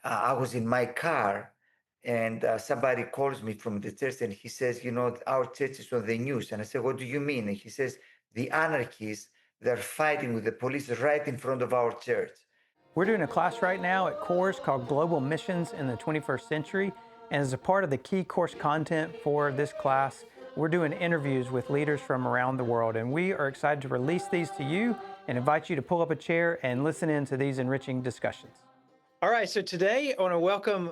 I was in my car, and somebody calls me from the church, and he says, our church is on the news. And I said, what do you mean? And he says, the anarchists, they're fighting with the police right in front of our church. We're doing a class right now at course called Global Missions in the 21st Century. And as a part of the key course content for this class, we're doing interviews with leaders from around the world. And we are excited to release these to you and invite you to pull up a chair and listen in to these enriching discussions. All right, so today I want to welcome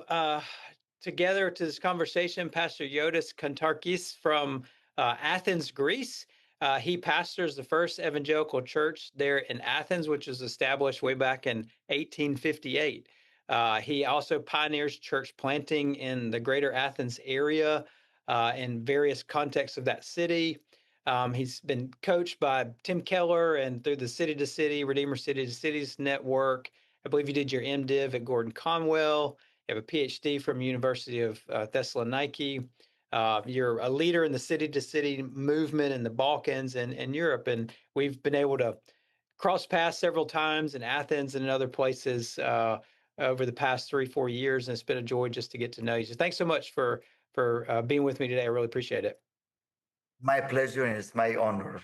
together to this conversation Pastor Giotis Kantartzis from Athens, Greece. He pastors the First Evangelical Church there in Athens, which was established way back in 1858. He also pioneers church planting in the greater Athens area in various contexts of that city. He's been coached by Tim Keller and through the City to City, Redeemer City to Cities Network. I believe you did your M.Div at Gordon-Conwell. You have a Ph.D. from University of Thessaloniki. You're a leader in the city-to-city movement in the Balkans and Europe, and we've been able to cross paths several times in Athens and in other places over the past 3-4 years, and it's been a joy just to get to know you. So thanks so much for being with me today. I really appreciate it. My pleasure, and it's my honor.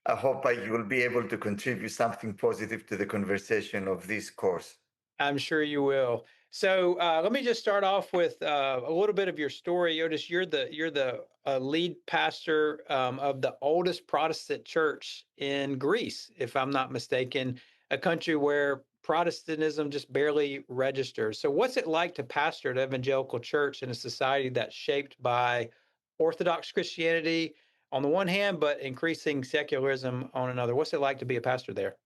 I hope you will be able to contribute something positive to the conversation of this course. I'm sure you will. So let me just start off with a little bit of your story. Otis, you're the lead pastor of the oldest Protestant church in Greece, if I'm not mistaken, a country where Protestantism just barely registers. So what's it like to pastor an evangelical church in a society that's shaped by Orthodox Christianity on the one hand, but increasing secularism on another? What's it like to be a pastor there?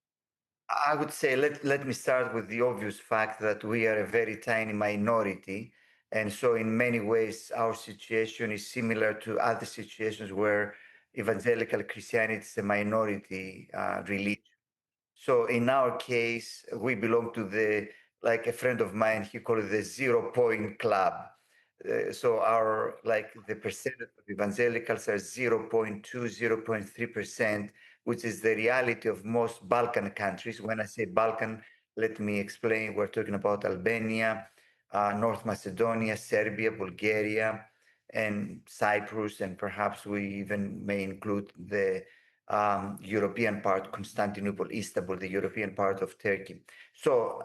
I would say let me start with the obvious fact that we are a very tiny minority. And so, in many ways, our situation is similar to other situations where evangelical Christianity is a minority religion. So, in our case, we belong to like a friend of mine, he called it the 0 point club. So, like the percentage of evangelicals are 0.2, 0.3%, which is the reality of most Balkan countries. When I say Balkan, let me explain. We're talking about Albania, North Macedonia, Serbia, Bulgaria, and Cyprus, and perhaps we even may include the European part, Constantinople, Istanbul, the European part of Turkey. So,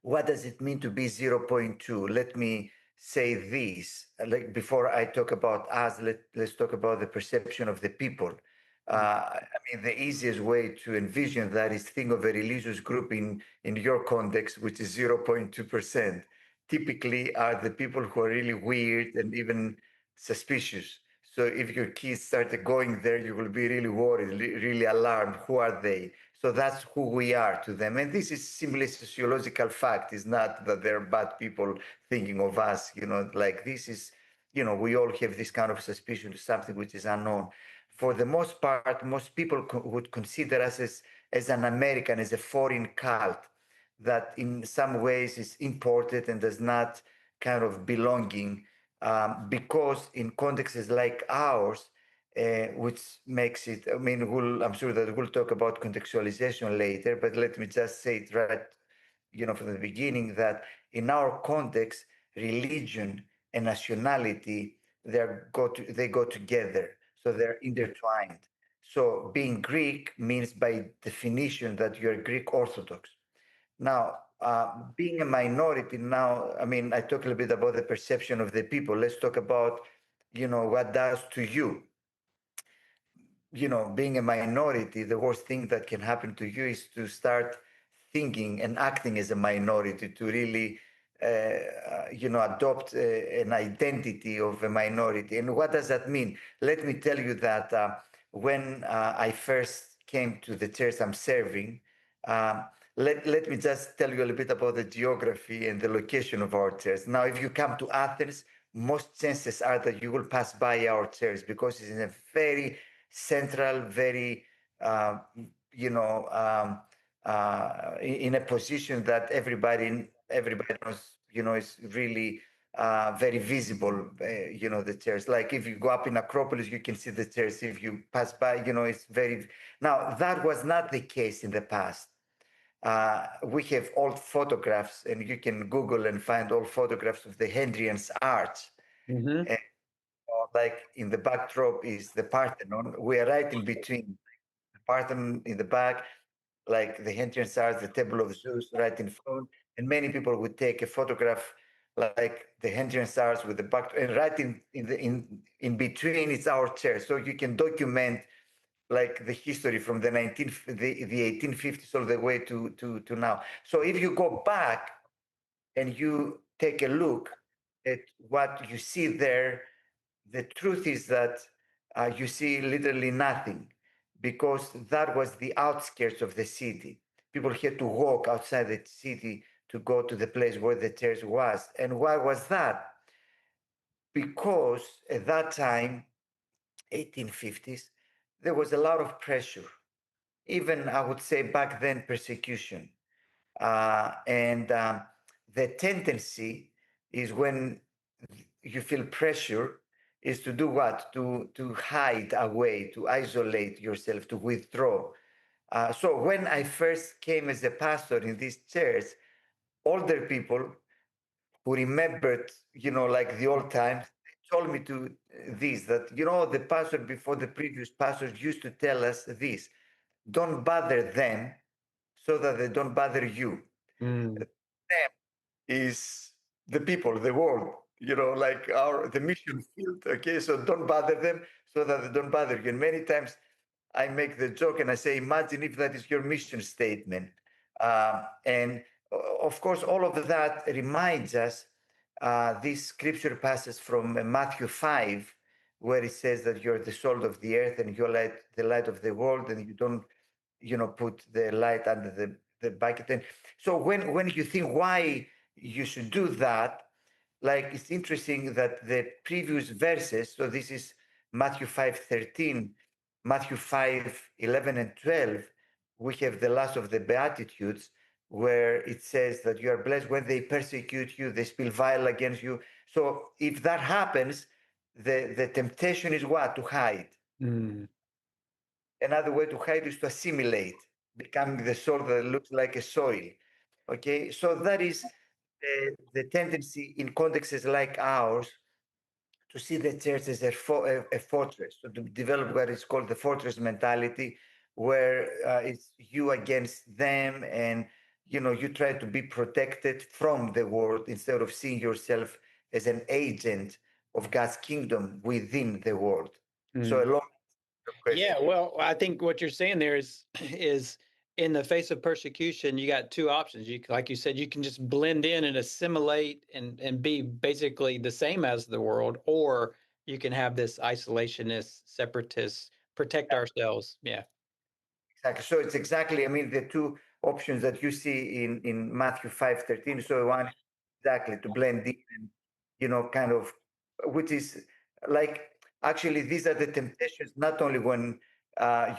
what does it mean to be 0.2? Let me say this. Like before I talk about us, let's talk about the perception of the people. I mean, the easiest way to envision that is think of a religious group in your context, which is 0.2%. Typically are the people who are really weird and even suspicious. So if your kids started going there, you will be really worried, really alarmed. Who are they? So that's who we are to them. And this is simply sociological fact. It's not that they're bad people thinking of us, like this is, we all have this kind of suspicion to something which is unknown. For the most part, most people would consider us as an American, as a foreign cult that in some ways is imported and does not kind of belonging because in contexts like ours, which makes it, I mean, I'm sure that we'll talk about contextualization later, but let me just say it right, from the beginning that in our context, religion and nationality, they go together. So they're intertwined. So being Greek means by definition that you're Greek Orthodox. Now, being a minority now, I mean, I talk a little bit about the perception of the people. Let's talk about, what does to you. Being a minority, the worst thing that can happen to you is to start thinking and acting as a minority, to really, adopt an identity of a minority. And what does that mean? Let me tell you that when I first came to the church I'm serving, let me just tell you a little bit about the geography and the location of our church. Now, if you come to Athens, most chances are that you will pass by our church because it's in a very central, very, in a position that everybody knows, is really very visible, the church. Like if you go up in Acropolis, you can see the church. If you pass by, it's very. Now, that was not the case in the past. we have old photographs, and you can Google and find old photographs of the Hadrian's Arch. Mm-hmm. And like in the backdrop is the Parthenon. We are right in between the Parthenon in the back, like the Hadrian's Arch, the Temple of Zeus right in front. And many people would take a photograph like the Hadrian's Arch with the back, and right in between is our chair. So you can document like the history from the 1850s all the way to now. So if you go back and you take a look at what you see there, the truth is that you see literally nothing, because that was the outskirts of the city. People had to walk outside the city to go to the place where the church was. And why was that? Because at that time, 1850s, there was a lot of pressure. Even I would say back then, persecution. And the tendency is when you feel pressure is to do what? To hide away, to isolate yourself, to withdraw. So when I first came as a pastor in this church, older people who remembered, like the old times, told me to this, that, the pastor before the previous pastors used to tell us this: don't bother them so that they don't bother you. Mm. Them is the people, the world, like the mission field. Okay, so don't bother them so that they don't bother you. And many times I make the joke and I say, imagine if that is your mission statement. And of course, all of that reminds us this scripture passes from Matthew 5, where it says that you're the salt of the earth and you're the light of the world, and you don't, put the light under the bucket. And so when you think why you should do that, like it's interesting that the previous verses, so this is Matthew 5:13, Matthew 5:11 and 12, we have the last of the Beatitudes, where it says that you are blessed when they persecute you, they speak vile against you. So if that happens, the temptation is what? To hide. Mm. Another way to hide is to assimilate, becoming the soil that looks like a soil. Okay, so that is the tendency in contexts like ours to see the church as a fortress, so to develop what is called the fortress mentality, where it's you against them, and you try to be protected from the world instead of seeing yourself as an agent of God's kingdom within the world. So a Mm. long Yeah, question. well, I think what you're saying there is is in the face of persecution, you got two options. You, like you said, you can just blend in and assimilate and be basically the same as the world, or you can have this isolationist, separatist, protect ourselves. Yeah. Exactly. So it's exactly, I mean, the two options that you see in Matthew 5:13. So one is exactly to blend in, and, kind of, which is like, actually, these are the temptations, not only when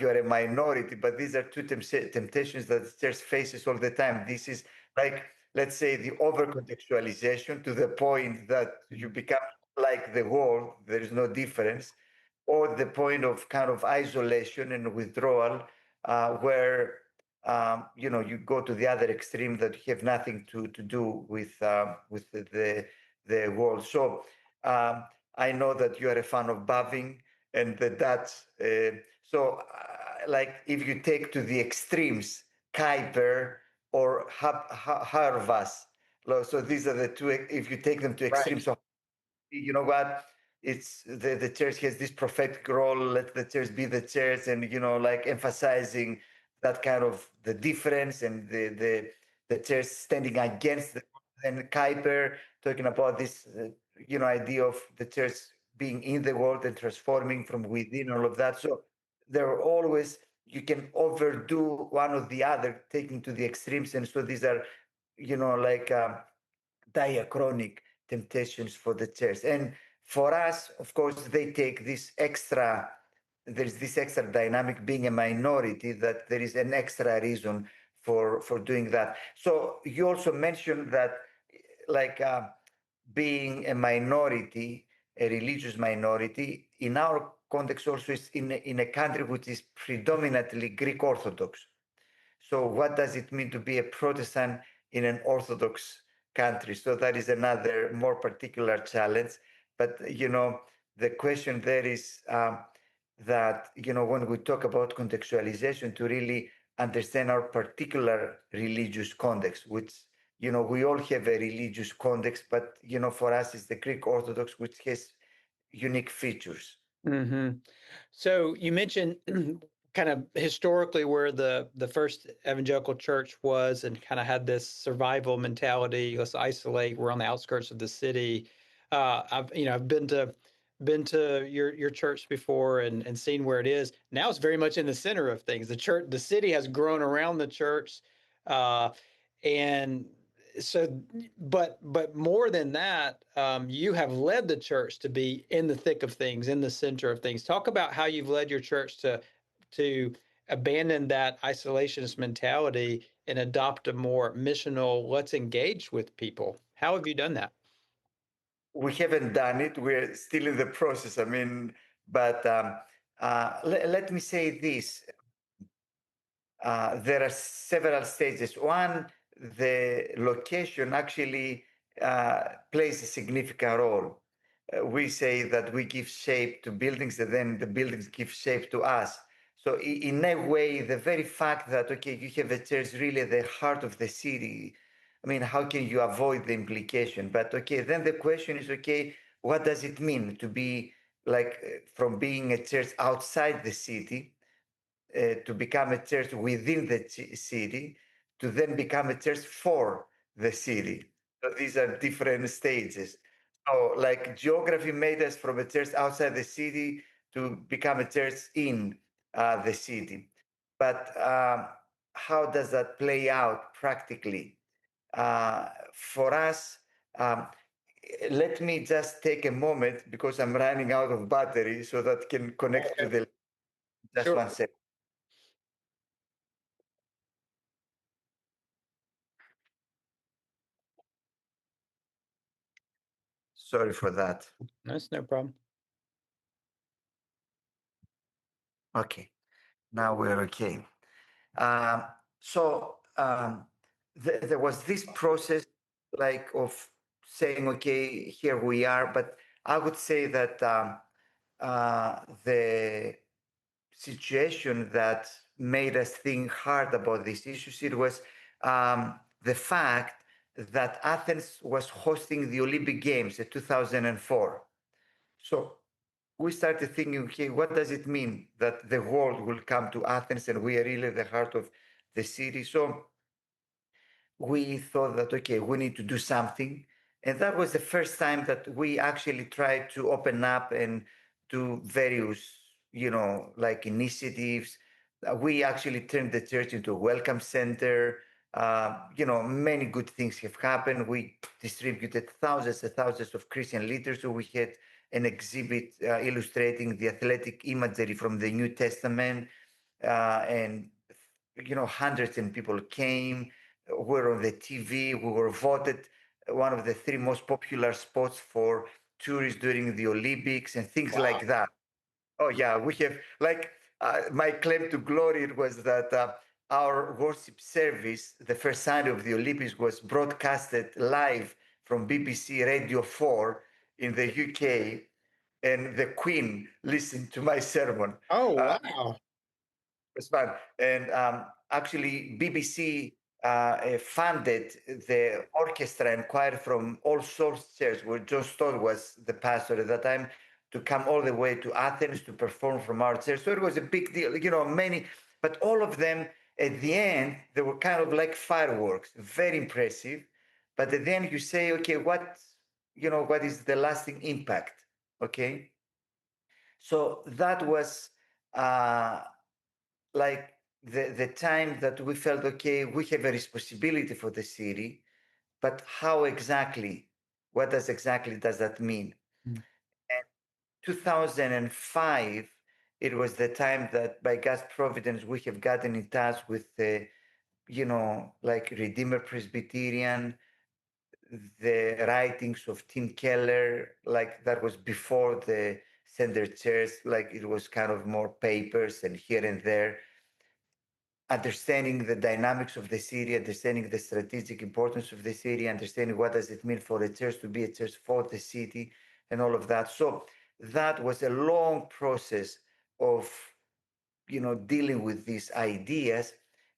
you're a minority, but these are two temptations that the church faces all the time. This is like, let's say, the over contextualization to the point that you become like the world, there is no difference, or the point of kind of isolation and withdrawal, where you go to the other extreme that you have nothing to do with the world. So I know that you are a fan of Baving and the Dutch. Like if you take to the extremes, Kuiper or Harvas. So these are the two. If you take them to Right. extremes, so you know what, it's the church has this prophetic role, let the church be the church, and like emphasizing that kind of the difference, and the church standing against and Kuiper talking about this idea of the church being in the world and transforming from within, all of that. So there are always, you can overdo one or the other, taking to the extremes, and so these are like diachronic temptations for the church. And for us, of course, they take this extra, there's this extra dynamic, being a minority, that there is an extra reason for doing that. So you also mentioned that, like, being a minority, a religious minority, in our context also is in a country which is predominantly Greek Orthodox. So what does it mean to be a Protestant in an Orthodox country? So that is another more particular challenge. But, the question there is that, when we talk about contextualization, to really understand our particular religious context, which, we all have a religious context, but, for us, it's the Greek Orthodox, which has unique features. Hmm. So you mentioned kind of historically where the first evangelical church was, and kind of had this survival mentality. Let's isolate. We're on the outskirts of the city. I've been to your church before and seen where it is. Now it's very much in the center of things. The city has grown around the church, uh, and so but more than that, you have led the church to be in the thick of things, in the center of things. Talk about how you've led your church to abandon that isolationist mentality and adopt a more missional, let's engage with people. How have you done that? We haven't done it. We're still in the process. I mean, but let me say this. There are several stages. One, the location actually plays a significant role. We say that we give shape to buildings, and then the buildings give shape to us. So, in a way, the very fact that, okay, you have a church really at the heart of the city, I mean, how can you avoid the implication? But, okay, then the question is, okay, what does it mean to be like from being a church outside the city? To become a church within the city, to then become a church for the city. So these are different stages. So, like geography made us from a church outside the city to become a church in the city. But how does that play out practically? For us, um, let me just take a moment because I'm running out of battery so that can connect to Okay. the. Just Sure. one second. Sorry for that. That's no problem. Okay, now we're okay. Um, so there was this process, like of saying, okay, here we are. But I would say that the situation that made us think hard about these issues, it was the fact that Athens was hosting the Olympic Games in 2004. So we started thinking, okay, what does it mean that the world will come to Athens and we are really the heart of the city? So we thought that, okay, we need to do something. And that was the first time that we actually tried to open up and do various, like initiatives. We actually turned the church into a welcome center. Many good things have happened. We distributed thousands and thousands of Christian leaders. So we had an exhibit illustrating the athletic imagery from the New Testament. And hundreds of people came. Were on the TV. We were voted one of the three most popular spots for tourists during the Olympics and things Wow. like that. Oh yeah, we have like my claim to glory was that our worship service, the first Sunday of the Olympics, was broadcasted live from BBC Radio 4 in the UK, and the Queen listened to my sermon. Oh, Uh, wow. it's fun. And actually, BBC funded the orchestra and choir from All Souls Church, where John Stott was the pastor at that time, to come all the way to Athens to perform from our church. So it was a big deal, many, but all of them at the end, they were kind of like fireworks, very impressive. But at the end, you say, okay, what is the lasting impact? Okay. So that was uh, like the time that we felt, okay, we have a responsibility for the city, but how exactly, what does exactly does that mean? Mm. And 2005, it was the time that by God's providence we have gotten in touch with the like Redeemer Presbyterian, the writings of Tim Keller, like that was before the Center Church, like it was kind of more papers and here and there. understanding the dynamics of the city, understanding the strategic importance of the city, understanding what does it mean for a church to be a church for the city, and all of that. So that was a long process of dealing with these ideas.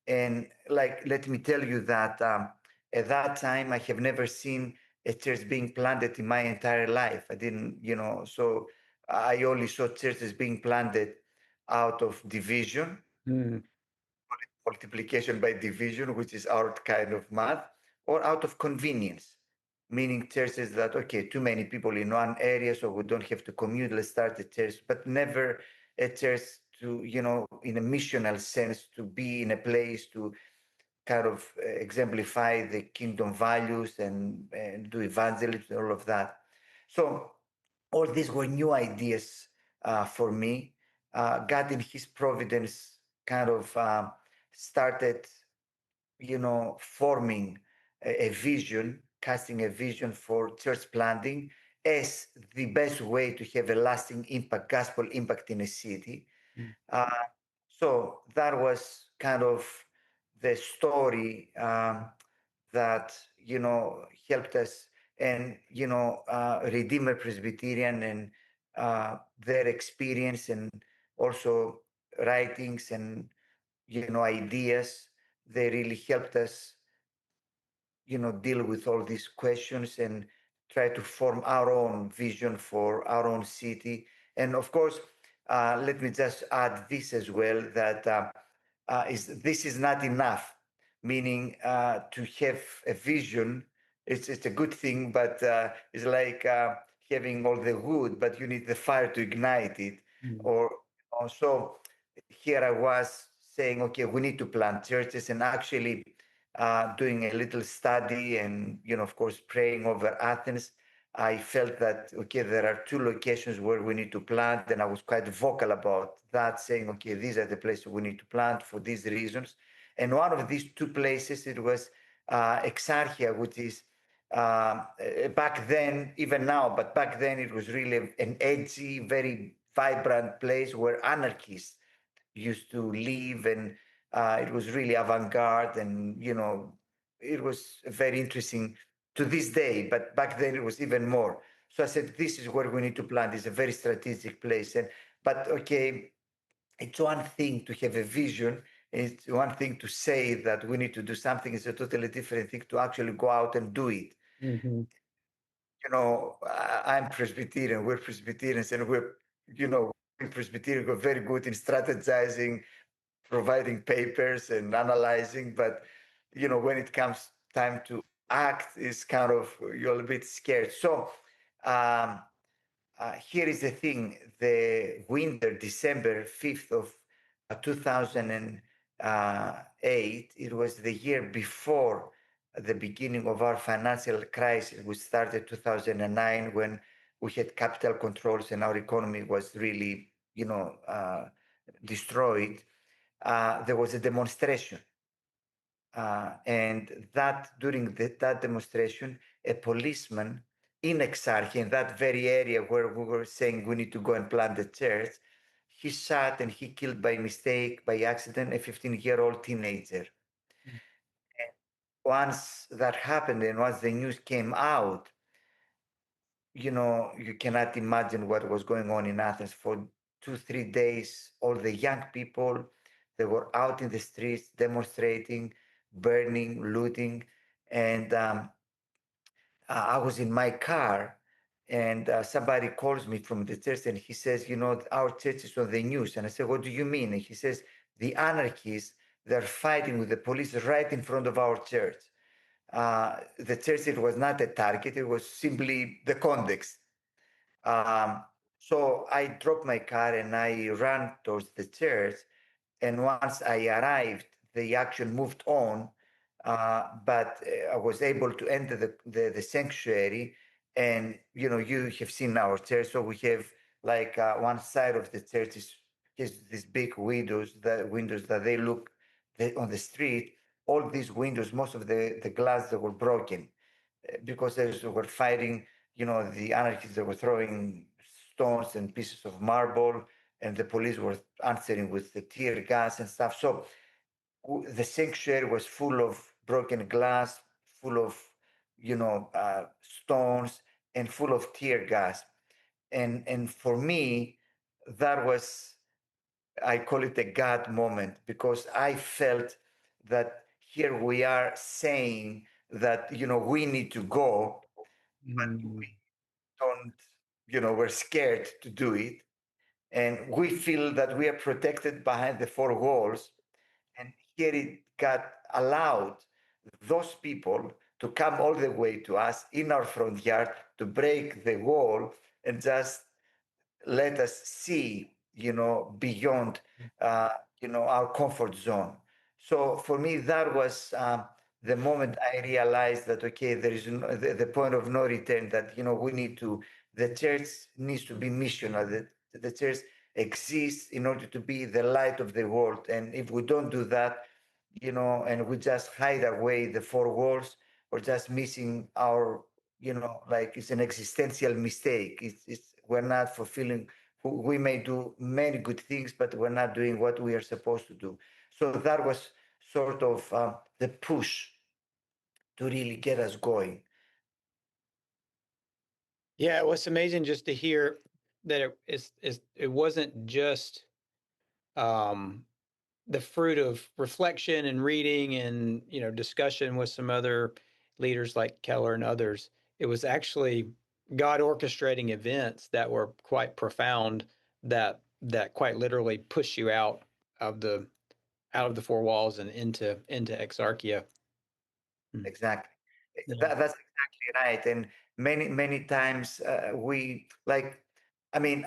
And like, let me tell you that at that time I have never seen a church being planted in my entire life. I didn't, so I only saw churches being planted out of division, Mm. multiplication by division, which is our kind of math, or out of convenience, meaning churches that, okay, too many people in one area, so we don't have to commute, let's start a church, but never a church to, in a missional sense, to be in a place to kind of exemplify the kingdom values and do evangelism and all of that. So all these were new ideas for me. God in his providence kind of started, forming a vision, casting a vision for church planting as the best way to have a lasting impact, gospel impact in a city. Mm. Uh, so that was kind of the story that helped us, and Redeemer Presbyterian and their experience, and also writings and ideas. They really helped us deal with all these questions and try to form our own vision for our own city. And of course, let me just add this as well, that this is not enough, meaning to have a vision, it's a good thing, but it's like having all the wood, but you need the fire to ignite it. Mm. Or so here I was saying, okay, we need to plant churches, and actually doing a little study and, of course, praying over Athens. I felt that, okay, there are two locations where we need to plant, and I was quite vocal about that, saying, okay, these are the places we need to plant for these reasons. And one of these two places, it was Exarchia, which is back then, even now, but back then it was really an edgy, very vibrant place where anarchists used to live, and it was really avant-garde, and it was very interesting to this day, but back then it was even more. So I said, this is where we need to plant. It's a very strategic place. And but okay, it's one thing to have a vision, it's one thing to say that we need to do something. It's a totally different thing to actually go out and do it. Mm-hmm. I'm Presbyterian, we're Presbyterians, and we're, in Presbyterian, we're very good in strategizing, providing papers and analyzing, but when it comes time to act, is kind of, you're a bit scared. So um, here is the thing: the winter, December 5th of 2008, it was the year before the beginning of our financial crisis, which started 2009, when we had capital controls and our economy was really, destroyed. There was a demonstration. And that during that demonstration, a policeman in Exarchia, in that very area where we were saying we need to go and plant the church, he shot and he killed by mistake, by accident, a 15-year-old teenager. And once that happened, and once the news came out, you cannot imagine what was going on in Athens. For 2, 3 days, all the young people, they were out in the streets demonstrating, burning, looting. And I was in my car, and somebody calls me from the church, and he says, our church is on the news. And I said, what do you mean? And he says, the anarchists, they're fighting with the police right in front of our church. The church, it was not a target, it was simply the context. Um, so I dropped my car and I ran towards the church. And once I arrived, the action moved on, but I was able to enter the sanctuary. And you have seen our church, so we have like one side of the church is these big windows, the windows that they look on the street. All these windows, most of the glass, that were broken because they were fighting, the anarchists that were throwing stones and pieces of marble, and the police were answering with the tear gas and stuff. So the sanctuary was full of broken glass, full of, stones, and full of tear gas. And for me, that was, I call it a God moment, because I felt that here we are saying that, we need to go, but we don't, we're scared to do it. And we feel that we are protected behind the four walls. And here it got allowed those people to come all the way to us in our front yard to break the wall and just let us see, beyond, our comfort zone. So for me, that was the moment I realized that, okay, there is the point of no return, that, we need to, the church needs to be missional. The church exists in order to be the light of the world. And if we don't do that, and we just hide away the four walls, we're just missing our, like it's an existential mistake. We're not fulfilling. We may do many good things, but we're not doing what we are supposed to do. So that was sort of the push to really get us going. Yeah, it was amazing just to hear that it wasn't just the fruit of reflection and reading and discussion with some other leaders like Keller and others. It was actually God orchestrating events that were quite profound, that quite literally push you out of the four walls and into exarchia. Exactly. Yeah. That's exactly right. And many times we like, I mean,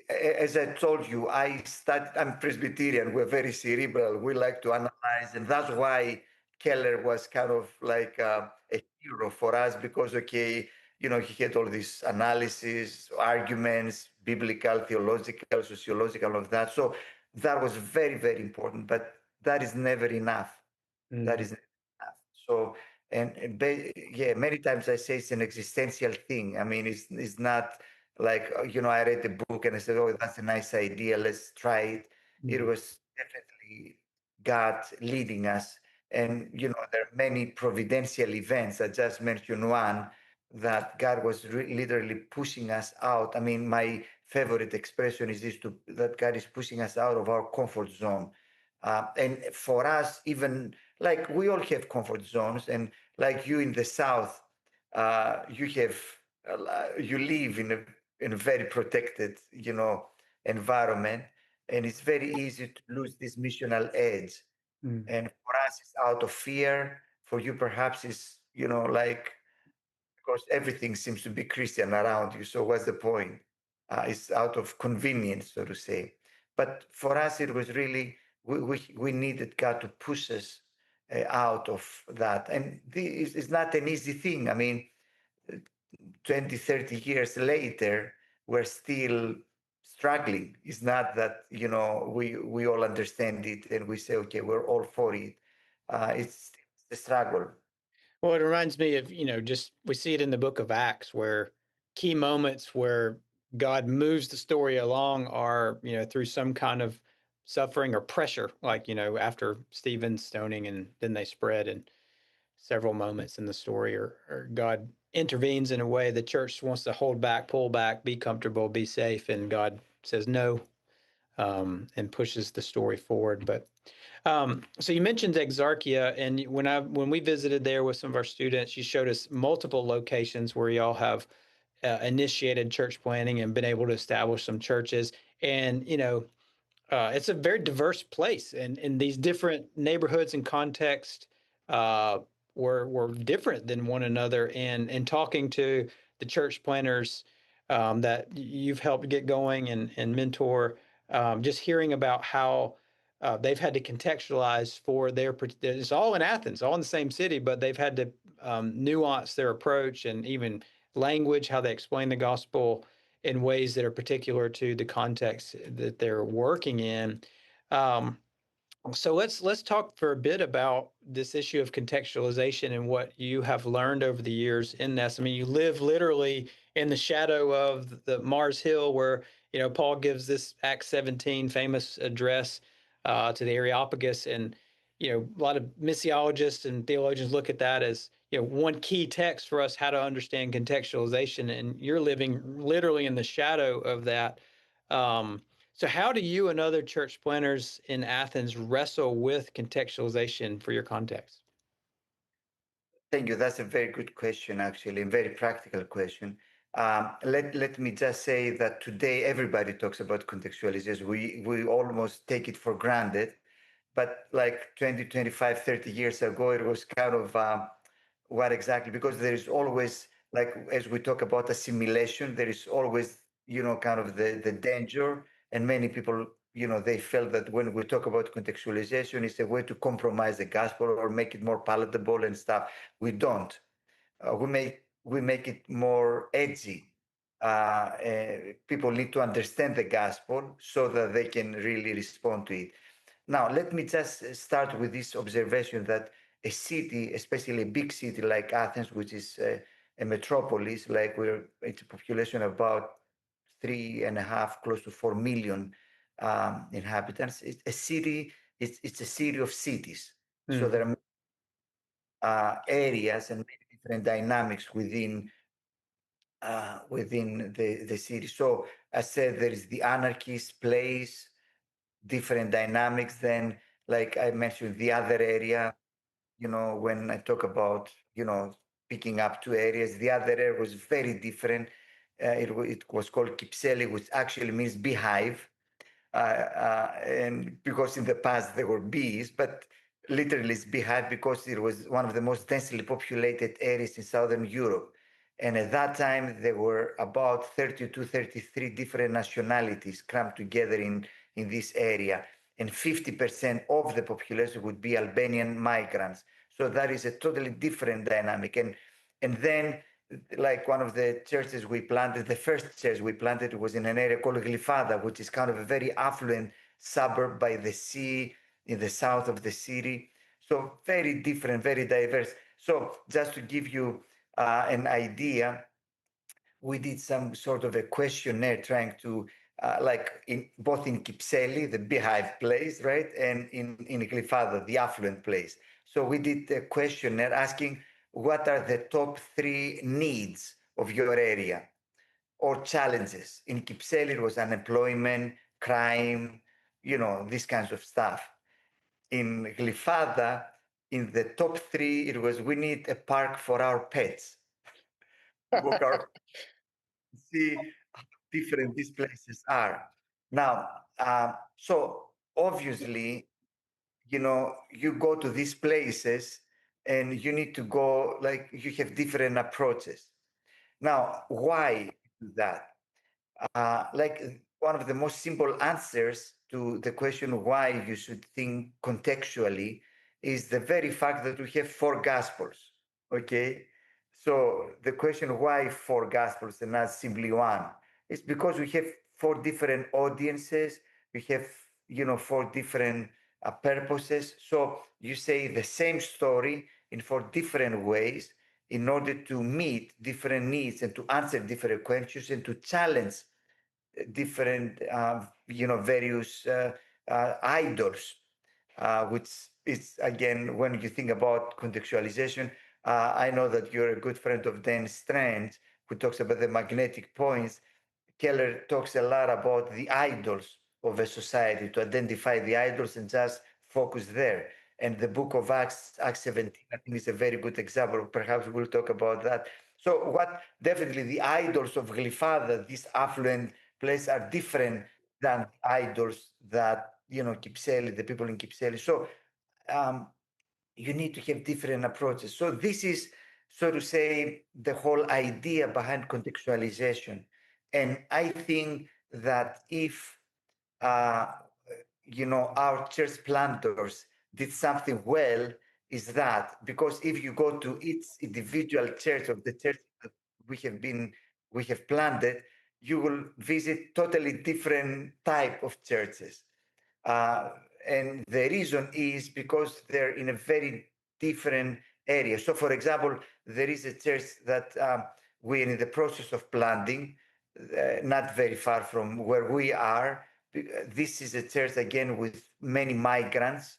as I told you, I'm Presbyterian. We're very cerebral. We like to analyze. And that's why Keller was kind of like a hero for us, because, okay, he had all these analysis, arguments, biblical, theological, sociological, of that. So that was very, very important. But that is never enough. That is so, yeah, many times I say it's an existential thing. I mean, it's not like, I read the book and I said, oh, that's a nice idea, let's try it. It was definitely God leading us. And, there are many providential events. I just mentioned one that God was literally pushing us out. I mean, my favorite expression is this, that God is pushing us out of our comfort zone. And for us, even like we all have comfort zones, and like you in the South, you live in a very protected, environment, and it's very easy to lose this missional edge. And for us, it's out of fear. For you, perhaps, it's, like, because everything seems to be Christian around you. So what's the point? It's out of convenience, so to say. But for us, it was really, we needed God to push us out of that. And this is not an easy thing. I mean, 20, 30 years later, we're still struggling. It's not that, we all understand it and we say, okay, we're all for it. It's a struggle. Well, it reminds me of, just we see it in the book of Acts where key moments where God moves the story along are, through some kind of suffering or pressure, like, after Stephen's stoning and then they spread, and several moments in the story, or God intervenes in a way the church wants to hold back, pull back, be comfortable, be safe, and God says no, and pushes the story forward. But so you mentioned Exarchia, and when we visited there with some of our students, you showed us multiple locations where y'all have initiated church planting and been able to establish some churches. And it's a very diverse place, and in these different neighborhoods and contexts were different than one another. And talking to the church planners that you've helped get going and mentor, just hearing about how they've had to contextualize for it's all in Athens, all in the same city, but they've had to nuance their approach and even language, how they explain the gospel in ways that are particular to the context that they're working in. So let's talk for a bit about this issue of contextualization and what you have learned over the years in this. I mean, you live literally in the shadow of the Mars Hill, where Paul gives this Acts 17 famous address to the Areopagus, and a lot of missiologists and theologians look at that as, one key text for us how to understand contextualization, and you're living literally in the shadow of that. So how do you and other church planners in Athens wrestle with contextualization for your context? Thank you. That's a very good question, actually, a very practical question. Let me just say that today everybody talks about contextualization. We almost take it for granted, but like 20, 25, 30 years ago, it was kind of what exactly? Because there is always, like, as we talk about assimilation, there is always, kind of the danger. And many people, they felt that when we talk about contextualization, it's a way to compromise the gospel or make it more palatable and stuff. We don't. We make it more edgy. People need to understand the gospel so that they can really respond to it. Now, let me just start with this observation that a city, especially a big city like Athens, which is a metropolis, like it's a population of about 3.5, close to 4 million inhabitants. It's a city. It's a city of cities. So there are areas and many different dynamics within the city. So I said there is the anarchist place, different dynamics. Then, like I mentioned, the other area, when I talk about, picking up two areas, the other area was very different. It was called Kypseli, which actually means beehive. And because in the past there were bees, but literally it's beehive because it was one of the most densely populated areas in Southern Europe. And at that time, there were about 32, 33 different nationalities crammed together in this area. And 50% of the population would be Albanian migrants. So that is a totally different dynamic. And then, like one of the churches we planted, the first church we planted was in an area called Glyfada, which is kind of a very affluent suburb by the sea in the south of the city. So very different, very diverse. So just to give you an idea, we did some sort of a questionnaire trying to, like in both in Kypseli, the beehive place, right, and in Glyfada, the affluent place. So we did a questionnaire asking what are the top three needs of your area or challenges. In Kypseli, it was unemployment, crime, these kinds of stuff. In Glyfada, in the top three, it was we need a park for our pets. Walk our see how different these places are. Now, so obviously, you go to these places and you need to go, like, you have different approaches. Now, why do that? Like one of the most simple answers to the question why you should think contextually is the very fact that we have four gospels. Okay, so the question why four gospels and not simply one is because we have four different audiences. We have four different purposes. So you say the same story in four different ways in order to meet different needs and to answer different questions and to challenge different, various idols, which is, again, when you think about contextualization, I know that you're a good friend of Dan Strand, who talks about the magnetic points. Keller talks a lot about the idols of a society, to identify the idols and just focus there. And the book of Acts, Acts 17, I think is a very good example. Perhaps we'll talk about that. So what definitely the idols of Glyfada, this affluent place, are different than idols that, Kypseli, the people in Kypseli. So um, you need to have different approaches. So this is, so to say, the whole idea behind contextualization. And I think that if uh, our church planters did something well, is that because if you go to each individual church of the church that we have planted, you will visit totally different type of churches. Uh, and the reason is because they're in a very different area. So, for example, there is a church that we're in the process of planting, not very far from where we are. This is a church, again, with many migrants.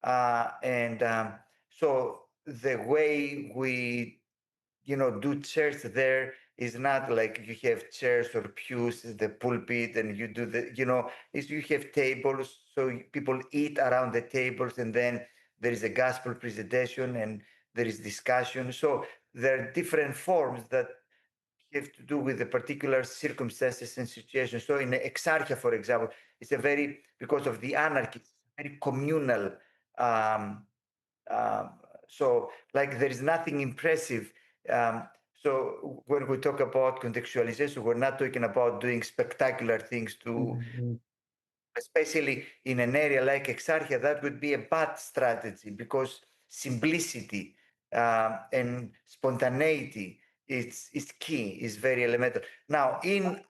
And so the way we, do church there is not like you have chairs or pews, the pulpit, and you do is you have tables, so people eat around the tables, and then there is a gospel presentation and there is discussion. So there are different forms that have to do with the particular circumstances and situations. So in Exarchia, for example, it's a very, because of the anarchy, it's very communal. Um, um, so like there is nothing impressive. So when we talk about contextualization, we're not talking about doing spectacular things to, Mhm. especially in an area like Exarchia, that would be a bad strategy because simplicity and spontaneity is key, is very elemental. Now, in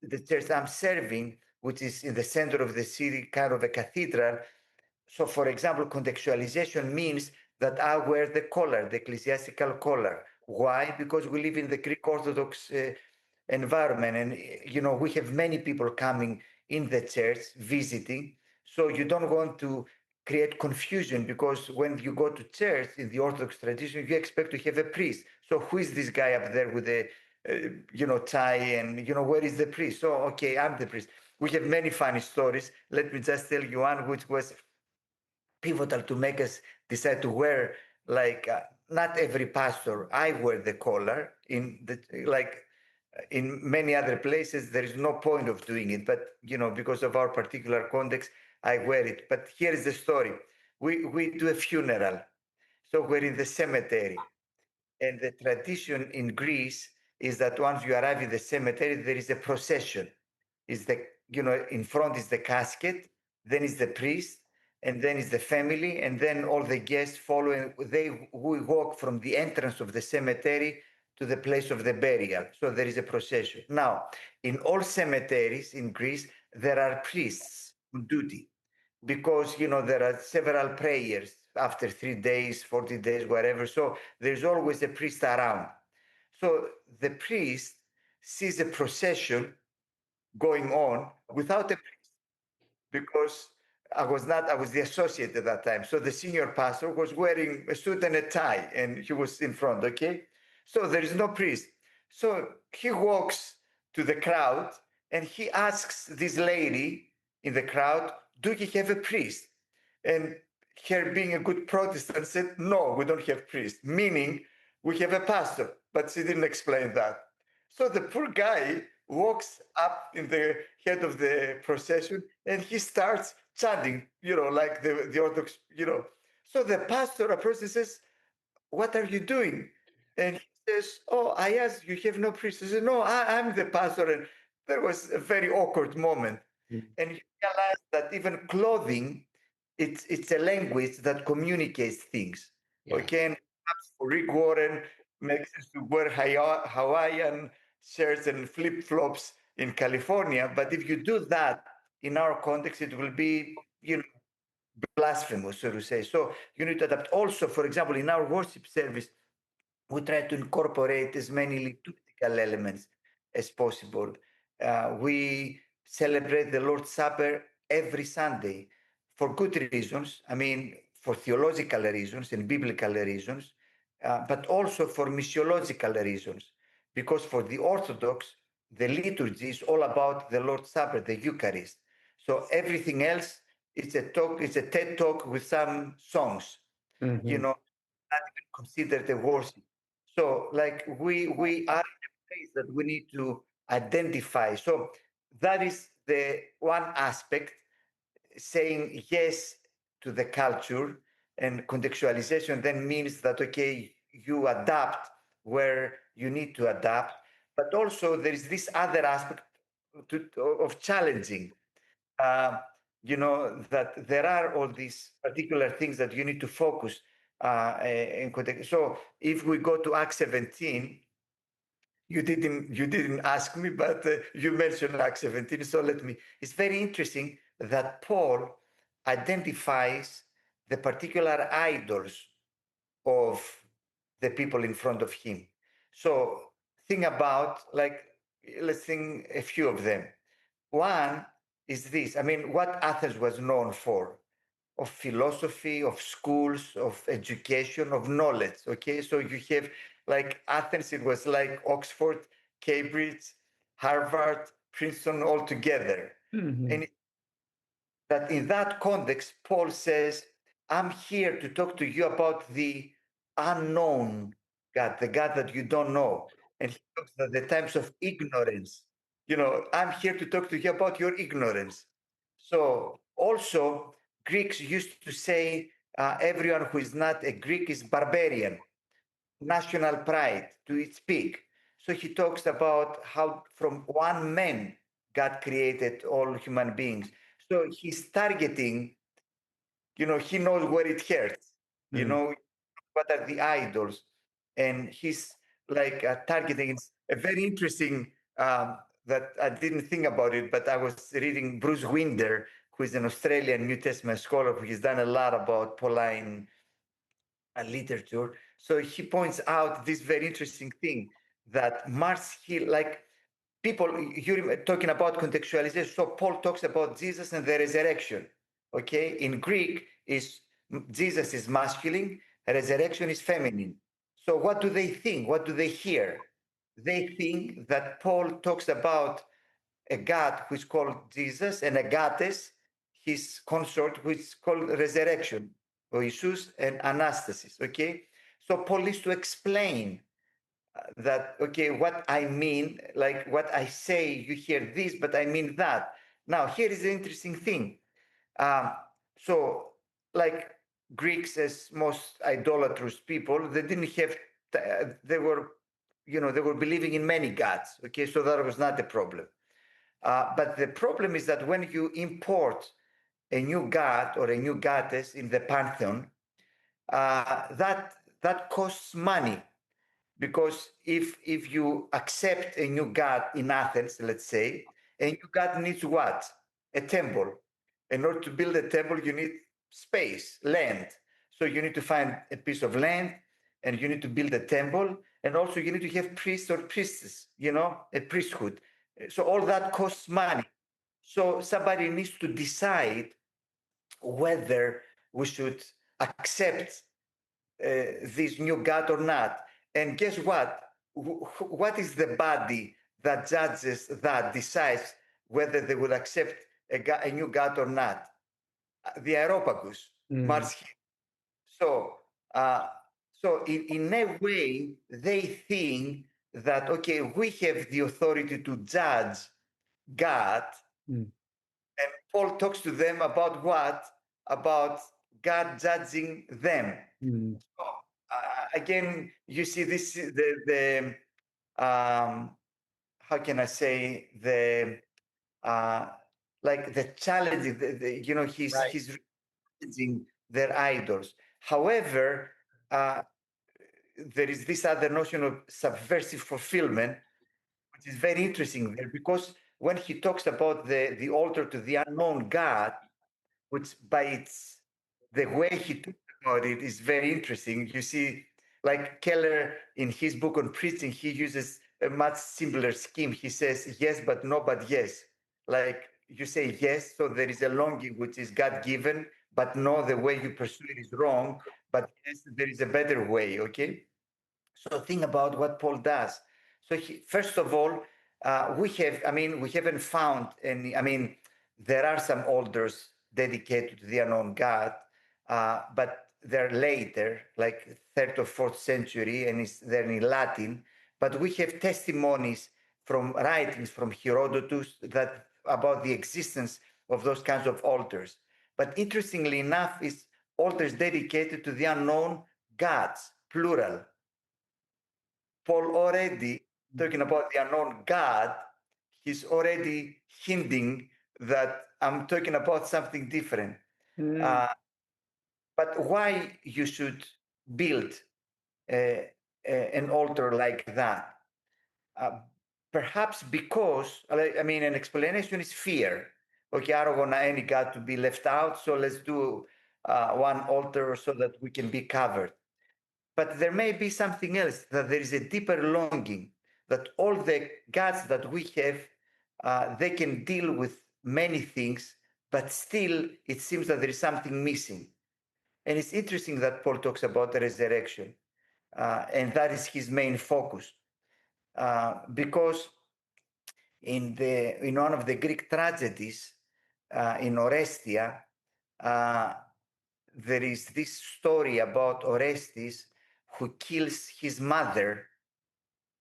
the church I'm serving, which is in the center of the city, kind of a cathedral, so, for example, contextualization means that I wear the collar, the ecclesiastical collar. Why? Because we live in the Greek Orthodox environment, and we have many people coming in the church visiting. So you don't want to create confusion because when you go to church in the Orthodox tradition, you expect to have a priest. So who is this guy up there with the tie, and where is the priest? So okay, I'm the priest. We have many funny stories. Let me just tell you one, which was pivotal to make us decide to wear, like, not every pastor I wear the collar in the, like, in many other places there is no point of doing it, but because of our particular context I wear it. But here is the story. We do a funeral, so we're in the cemetery, and the tradition in Greece is that once you arrive in the cemetery, there is a procession. Is the in front is the casket, then is the priest, and then is the family, and then all the guests follow. And we walk from the entrance of the cemetery to the place of the burial. So there is a procession. Now, in all cemeteries in Greece, there are priests on duty because there are several prayers after 3 days, 40 days, whatever. So there's always a priest around. So the priest sees a procession going on without a priest, because I was the associate at that time. So the senior pastor was wearing a suit and a tie, and he was in front, okay? So there is no priest. So he walks to the crowd and he asks this lady in the crowd, do you have a priest? And her, being a good Protestant, said, no, we don't have priest, meaning we have a pastor, but she didn't explain that. So the poor guy walks up in the head of the procession and he starts chanting, like the Orthodox, So the pastor approaches and says, what are you doing? And he says, oh, I asked, you have no priest. He says, no, I'm the pastor. And there was a very awkward moment. And you realize that even clothing, it's a language that communicates things. Yeah. Okay, and perhaps for Rick Warren makes us to wear Hawaiian shirts and flip flops in California, but if you do that in our context, it will be blasphemous, so to say. So you need to adapt. Also, for example, in our worship service, we try to incorporate as many liturgical elements as possible. We celebrate the Lord's Supper every Sunday for good reasons. I mean, for theological reasons and biblical reasons, but also for missiological reasons. Because for the Orthodox, the liturgy is all about the Lord's Supper, the Eucharist. So everything else is a talk, it's a TED talk with some songs, Mhm. not even considered a worship. So, like, we are in a place that we need to identify. So that is the one aspect, saying yes to the culture, and contextualization then means that, okay, you adapt where you need to adapt, but also there is this other aspect of challenging. uh, that there are all these particular things that you need to focus in context. So if we go to Acts 17, you didn't ask me, but you mentioned Acts 17. So let me. It's very interesting that Paul identifies the particular idols of the people in front of him. So think about, like, let's think a few of them. One is this. I mean, what Athens was known for. of philosophy, of schools, of education, of knowledge. Okay, so you have like Athens, it was like Oxford, Cambridge, Harvard, Princeton all together. And that in that context, Paul says, I'm here to talk to you about the unknown God, the God that you don't know. And he talks about the times of ignorance. I'm here to talk to you about your ignorance. So also, Greeks used to say everyone who is not a Greek is barbarian, national pride to its peak. So he talks about how from one man God created all human beings. So he's targeting, he knows where it hurts, what are the idols. And he's like targeting. It's a very interesting that I didn't think about it, but I was reading Bruce Winder, who is an Australian New Testament scholar who has done a lot about Pauline literature. So he points out this very interesting thing that Mars Hill, like people, you're talking about contextualization. So Paul talks about Jesus and the resurrection. Okay, in Greek is Jesus is masculine, resurrection is feminine. So what do they think? What do they hear? They think that Paul talks about a god who is called Jesus and a goddess, his consort, who is called resurrection, or Jesus and anastasis. Okay, so Paul needs to explain that, okay, what I mean, like what I say, you hear this, but I mean that. Now, here is the interesting thing. Um, so, like Greeks, as most idolatrous people, they didn't have, they were, they were believing in many gods. Okay, so that was not a problem. But the problem is that when you import a new god or a new goddess in the pantheon, that costs money, because if you accept a new god in Athens, let's say, a new god needs what? A temple. In order to build a temple, you need space, land. So you need to find a piece of land, and you need to build a temple, and also you need to have priests or priestess, a priesthood. So all that costs money. So somebody needs to decide whether we should accept this new God or not. And guess what? What is the body that judges, that decides whether they will accept a new God or not? The Areopagus, Mars Hill. So, uh, so in a way, they think that, okay, we have the authority to judge God. And Paul talks to them about what? About God judging them. So, again, you see this, the how can I say, the uh, like the challenging, he's challenging their idols. However, there is this other notion of subversive fulfillment, which is very interesting there, because when he talks about the altar to the unknown God, which by its the way he talks about it is very interesting. You see, like Keller in his book on preaching, he uses a much simpler scheme. He says yes, but no, but yes. Like you say yes, so there is a longing which is God given, but no, the way you pursue it is wrong. But yes, there is a better way. Okay. So think about what Paul does. So first of all, we haven't found any, there are some altars dedicated to the unknown God, but they're later, like third or fourth century, and they're in Latin. But we have testimonies from writings from Herodotus that about the existence of those kinds of altars. But interestingly enough, is altars dedicated to the unknown gods, plural. Paul already talking about the unknown God, he's already hinting that I'm talking about something different. But why you should build an altar like that? Uh, Perhaps because, an explanation is fear. Okay, I don't want any God to be left out, so let's do one altar so that we can be covered. But there may be something else, that there is a deeper longing, that all the gods that we have, they can deal with many things, but still it seems that there is something missing. And it's interesting that Paul talks about the resurrection, and that is his main focus, because in one of the Greek tragedies, in Orestia, uh, there is this story about Orestes who kills his mother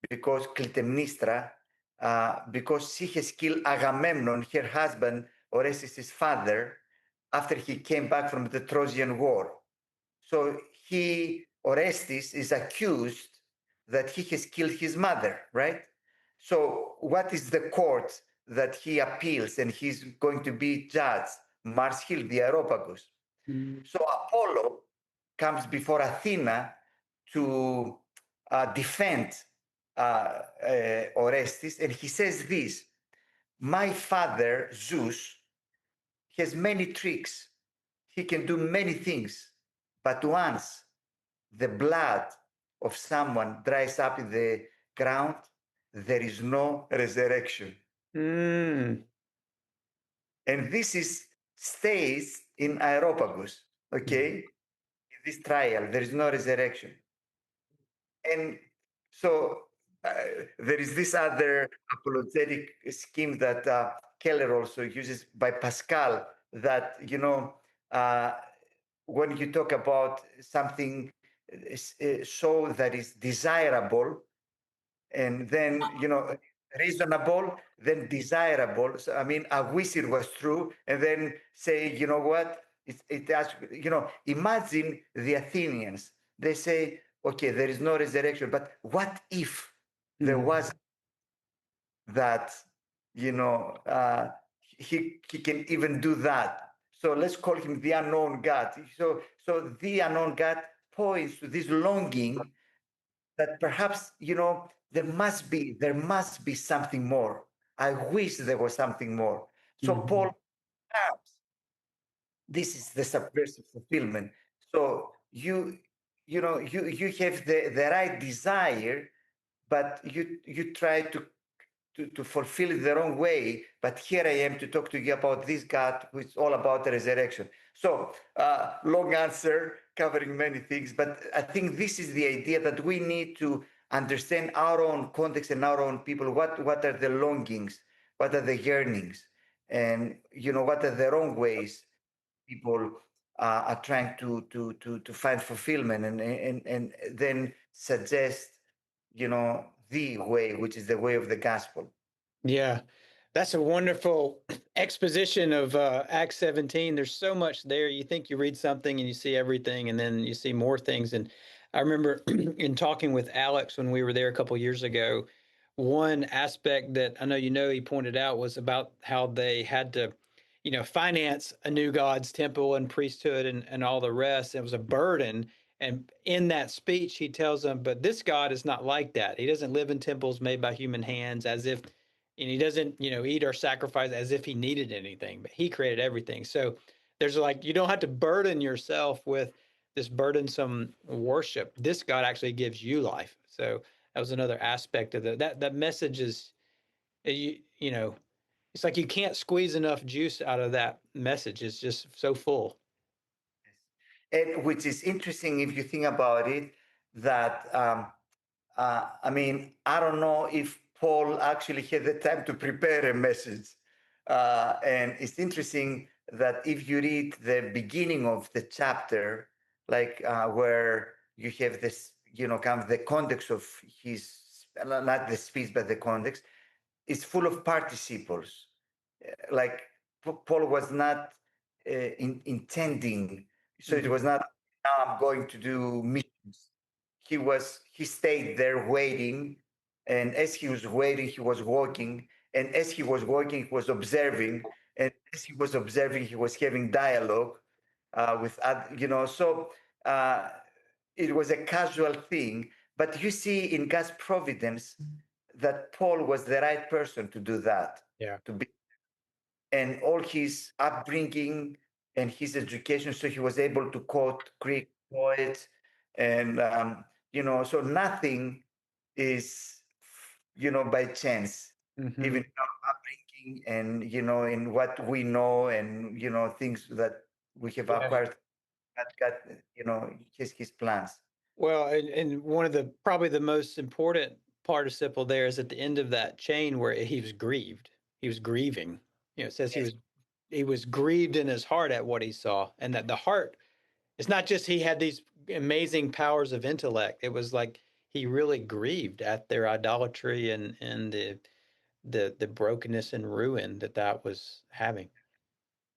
because Clytemnestra, because she has killed Agamemnon, her husband, Orestes' father, after he came back from the Trojan War. So Orestes, is accused that he has killed his mother, right? So what is the court that he appeals and he's going to be judged? Mars Hill, the Areopagus. So Apollo comes before Athena to defend Orestes, and he says this: my father, Zeus, has many tricks. He can do many things, but once the blood of someone dries up in the ground, there is no resurrection. Mm. And this stays in Areopagus, okay? In this trial, there is no resurrection. And so there is this other apologetic scheme that Keller also uses by Pascal, that, uh, when you talk about something so that is desirable, and then, reasonable, then desirable. So, I mean, I wish it was true, and then say, you know what? It actually, imagine the Athenians. They say, okay, there is no resurrection, but what if there was that, he can even do that. So let's call him the unknown God. So the unknown God points to this longing that perhaps, there must be something more. I wish there was something more. So Paul, perhaps this is the subversive fulfillment. So you have the right desire, but you try to fulfill it the wrong way. But here I am to talk to you about this God, which is all about the resurrection. So long answer covering many things, but I think this is the idea that we need to understand our own context and our own people. What are the longings? What are the yearnings? And what are the wrong ways people are trying to find fulfillment, and then suggest the way, which is the way of the gospel. Yeah, that's a wonderful exposition of Acts 17. There's so much there. You think you read something and you see everything, and then you see more things. And I remember in talking with Alex when we were there a couple of years ago, one aspect that I know he pointed out was about how they had to, finance a new God's temple and priesthood and all the rest. It was a burden. And in that speech, he tells them, but this God is not like that. He doesn't live in temples made by human hands, as if, and he doesn't, eat or sacrifice as if he needed anything, but he created everything. So there's you don't have to burden yourself with this burdensome worship. This God actually gives you life. So that was another aspect of that message is, it's like you can't squeeze enough juice out of that message. It's just so full. And which is interesting if you think about it, that I mean, I don't know if Paul actually had the time to prepare a message. And it's interesting that if you read the beginning of the chapter, like where you have this, kind of the context of his, not the speech, but the context, is full of participles. Like Paul was not intending, so it was not, now I'm going to do missions. He stayed there waiting, and as he was waiting, he was working, and as he was working, he was observing, and as he was observing, he was having dialogue with other, so it was a casual thing. But you see in God's providence that Paul was the right person to do that. Yeah. To be, and all his upbringing and his education, so he was able to quote Greek poets, and so nothing is by chance. Even our upbringing, learning and, in what we know and, things that we have Yeah. acquired, got, his plans. Well, and one of the probably the most important participle there is at the end of that chain where he was grieved. He was grieving. It says Yes. he was grieved in his heart at what he saw, and that the heart, it's not just he had these amazing powers of intellect. It was like he really grieved at their idolatry and the brokenness and ruin that was having.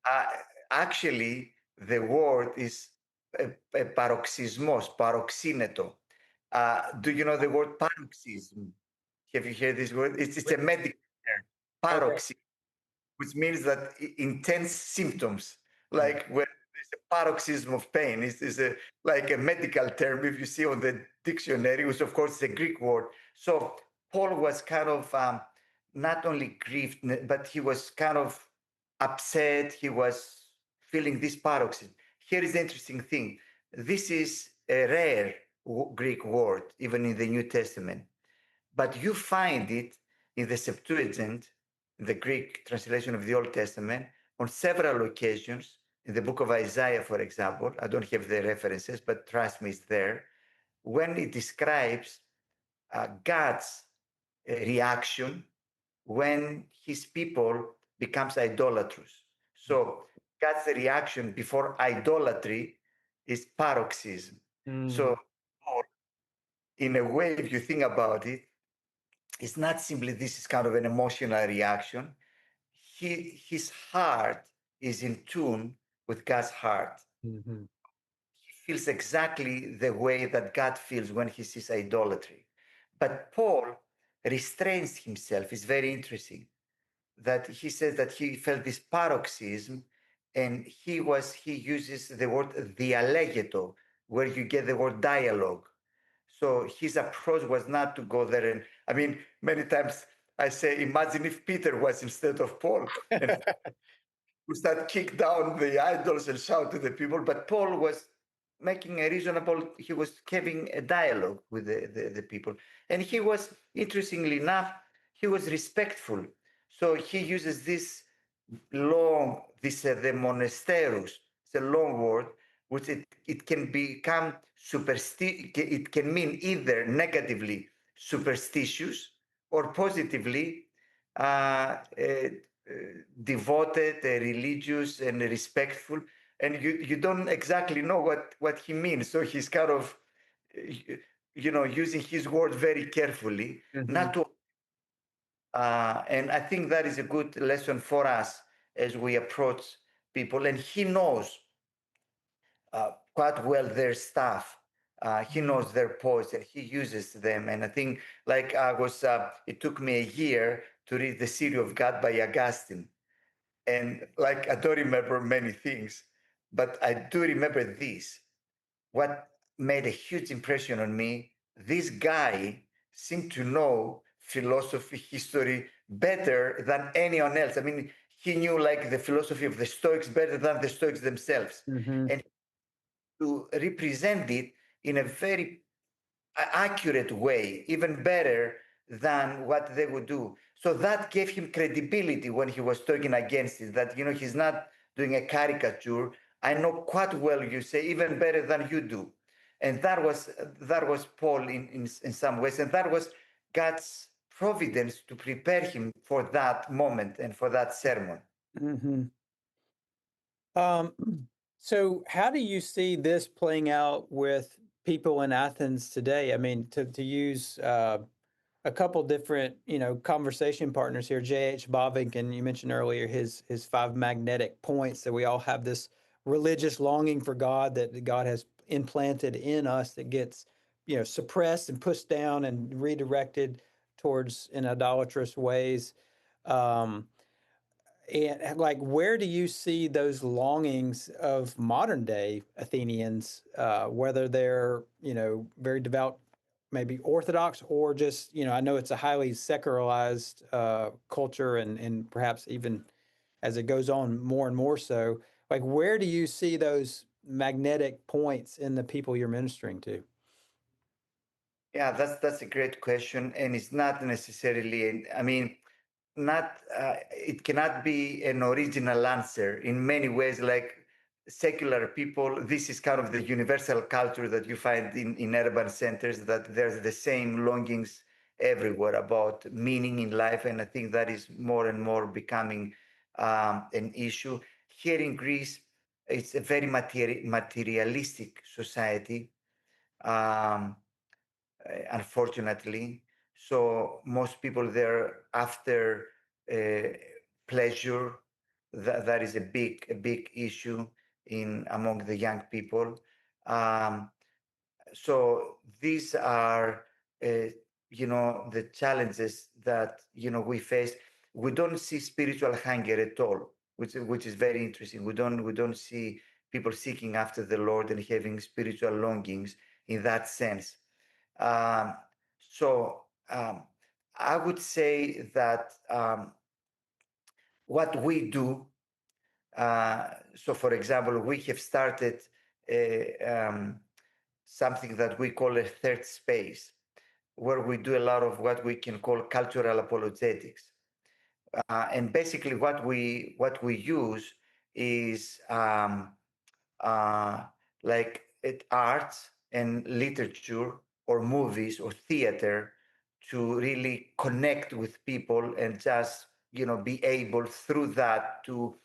Uh, Actually, the word is paroxysmos, do you know the word paroxysm? Have you heard this word? It's a medical term, Okay. paroxysm, which means that intense symptoms, Mm. like when there's a paroxysm of pain, is like a medical term if you see on the dictionary, which of course is a Greek word. So Paul was kind of not only grieved, but he was kind of upset. He was feeling this paroxysm. Here is the interesting thing. This is a rare Greek word, even in the New Testament, but you find it in the Septuagint, in the Greek translation of the Old Testament, on several occasions. In the book of Isaiah, for example, I don't have the references, but trust me, it's there. When it describes God's reaction when his people becomes idolatrous. So God's reaction before idolatry is paroxysm. Mm. So in a way, if you think about it, it's not simply this is kind of an emotional reaction. His heart is in tune with God's heart. Mhm. He feels exactly the way that God feels when he sees idolatry. But Paul restrains himself. It's very interesting that he says that he felt this paroxysm, and he uses the word dialegeto, where you get the word dialogue. So his approach was not to go there and, I mean, many times I say, imagine if Peter was instead of Paul and who start kick down the idols and shout to the people. But Paul was making a reasonable, he was having a dialogue with the people. And he was, interestingly enough, he was respectful. So he uses this the monasterus, it's a long word, which it can become it can mean either negatively superstitious or positively devoted, religious, and respectful. And you don't exactly know what he means. So he's kind of, using his word very carefully, not Mhm. to. And I think that is a good lesson for us as we approach people. And he knows quite well their stuff. He knows their poets and he uses them. And I think, like it took me a year to read The City of God by Augustine. And like, I don't remember many things, but I do remember this. What made a huge impression on me, this guy seemed to know philosophy, history better than anyone else. I mean, he knew like the philosophy of the Stoics better than the Stoics themselves. Mhm. And to represent it in a very accurate way, even better than what they would do. So that gave him credibility when he was talking against it, that, he's not doing a caricature. I know quite well, you say, even better than you do. And that was Paul in some ways. And that was God's providence to prepare him for that moment and for that sermon. Mhm. Um, so how do you see this playing out with people in Athens today? I mean, to use a couple different, conversation partners here, J.H. Bavinck, and you mentioned earlier his five magnetic points that we all have this religious longing for God that God has implanted in us that gets, suppressed and pushed down and redirected towards in idolatrous ways. Um, and like, where do you see those longings of modern day Athenians, whether they're, very devout, maybe Orthodox, or just, I know it's a highly secularized culture and perhaps even as it goes on more and more so, like, where do you see those magnetic points in the people you're ministering to? Yeah, that's a great question, and it's not necessarily. I mean, not it cannot be an original answer in many ways. Like secular people, this is kind of the universal culture that you find in urban centers, that there's the same longings everywhere about meaning in life, and I think that is more and more becoming an issue here in Greece. It's a very materialistic society, um, unfortunately. So most people there after uh, pleasure. That is a big issue in among the young people. Um, so these are, uh, the challenges that we face. We don't see spiritual hunger at all, which is very interesting. We don't see people seeking after the Lord and having spiritual longings in that sense. Um, so I would say that what we do. So, for example, we have started something that we call a third space, where we do a lot of what we can call cultural apologetics. And basically, what we use is uh, like arts and literature or movies or theater to really connect with people and just be able through that to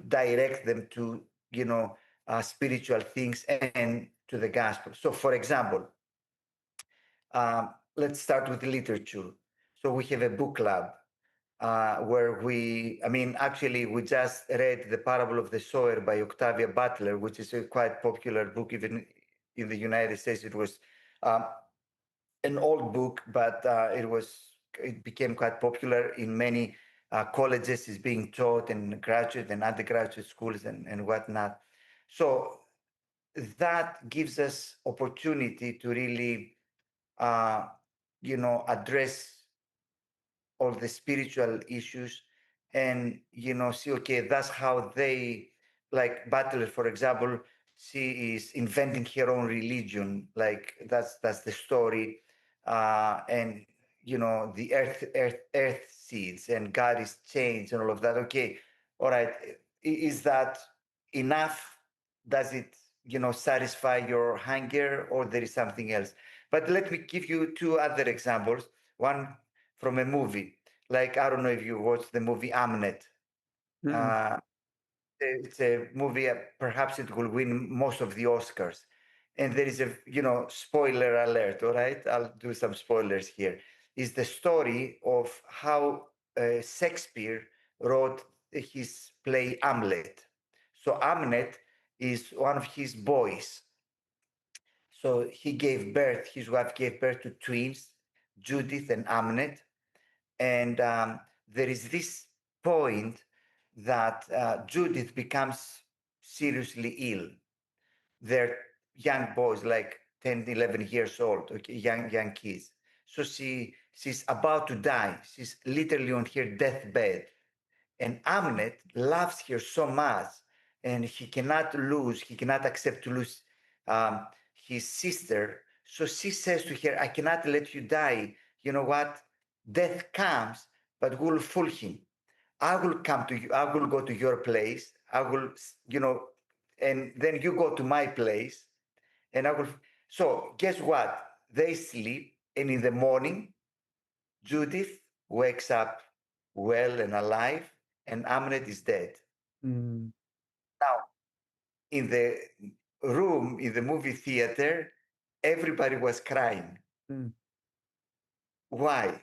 direct them to spiritual things and to the gospel. So, for example, let's start with literature. So we have a book club where actually, we just read The Parable of the Sower by Octavia Butler, which is a quite popular book. Even in the United States, it was um, an old book, but it became quite popular in many colleges. Is being taught in graduate and undergraduate schools and whatnot. So that gives us opportunity to really, address all the spiritual issues and see, okay, that's how they, like Butler, for example, she is inventing her own religion. Like that's the story. And the earth seeds and God is changed and all of that. Okay, all right, is that enough? Does it satisfy your hunger, or there is something else? But let me give you two other examples. One from a movie. Like, I don't know if you watched the movie Amnet. Mm-mm. Uh, it's a movie, perhaps it will win most of the Oscars. And there is spoiler alert, all right? I'll do some spoilers here. Is the story of how Shakespeare wrote his play Hamlet. So Hamlet is one of his boys. So his wife gave birth to twins, Judith and Hamlet. And there is this point that Judith becomes seriously ill. They're young boys, like 10, 11 years old, okay, young kids. So she's about to die. She's literally on her deathbed. And Amnet loves her so much, and he cannot accept to lose his sister. So she says to her, I cannot let you die. You know what? Death comes, but we'll fool him. I will come to you. I will go to your place. I will, and then you go to my place, and I will. So guess what? They sleep, and in the morning, Judith wakes up well and alive, and Amnet is dead. Mm. Now, in the room, in the movie theater, everybody was crying. Mm. Why?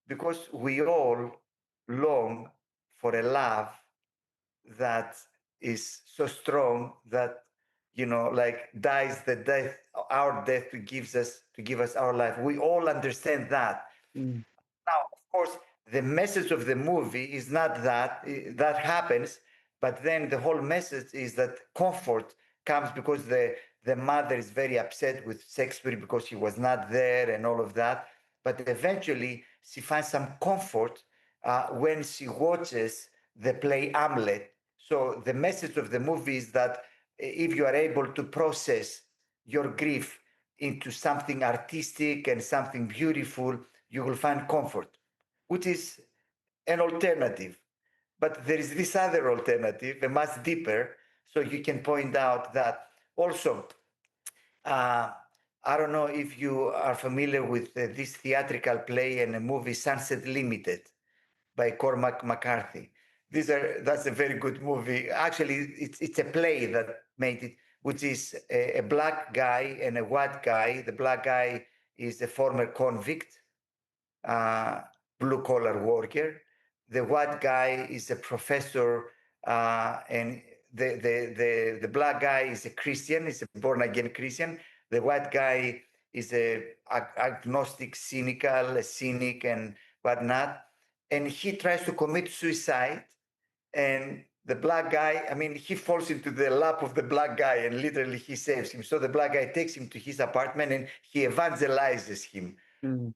Because we all long for a love that is so strong that like dies the death, our death to give us our life. We all understand that. Mm. Now, of course, the message of the movie is not that happens, but then the whole message is that comfort comes because the mother is very upset with Shakespeare because he was not there and all of that. But eventually, she finds some comfort when she watches the play Hamlet. So the message of the movie is that if you are able to process your grief into something artistic and something beautiful, you will find comfort, which is an alternative. But there is this other alternative, a much deeper. So you can point out that also, uh, I don't know if you are familiar with this theatrical play and a movie, Sunset Limited, by Cormac McCarthy. That's a very good movie. Actually, it's a play that made it, which is a black guy and a white guy. The black guy is a former convict, uh, blue collar worker. The white guy is a professor, and the black guy is a Christian, is a born again Christian. The white guy is a agnostic, cynical, a cynic, and whatnot. And he tries to commit suicide. And the black guy, I mean, he falls into the lap of the black guy and literally he saves him. So the black guy takes him to his apartment and he evangelizes him. Mm.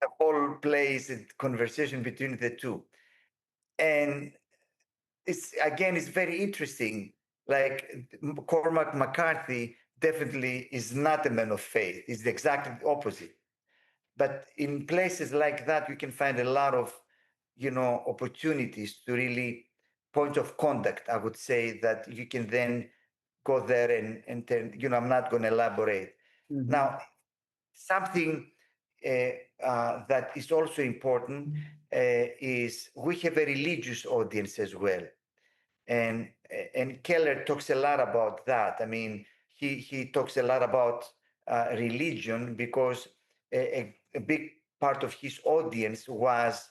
The whole play is a conversation between the two. And it's very interesting. Like Cormac McCarthy definitely is not a man of faith. He's the exact opposite. But in places like that, you can find a lot of, opportunities to really point of contact. I would say that you can then go there and turn, I'm not going to elaborate. Mhm. Now, something that is also important is we have a religious audience as well, and Keller talks a lot about that. I mean, he talks a lot about religion because a big part of his audience was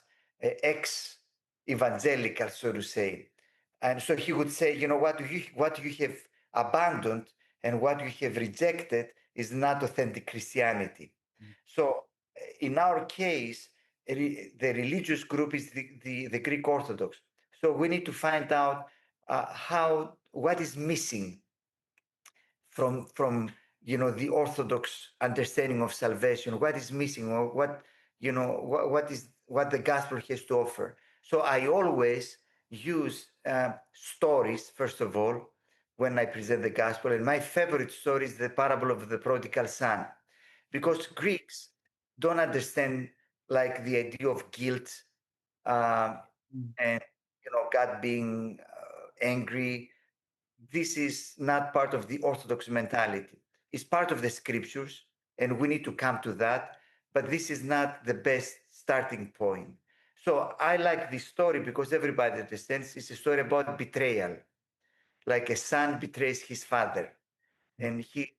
ex-evangelical, so to say, and so he would say, what you have abandoned and what you have rejected is not authentic Christianity. So in our case, the religious group is the Greek Orthodox. So we need to find out what is missing from the Orthodox understanding of salvation. What is missing, or what the gospel has to offer. So I always use stories first of all when I present the gospel, and my favorite story is the parable of the prodigal son, because Greeks don't understand like the idea of guilt, um, and God being angry. This is not part of the Orthodox mentality. It's part of the scriptures, and we need to come to that. But this is not the best starting point. So I like this story because everybody understands it's a story about betrayal, like a son betrays his father, and he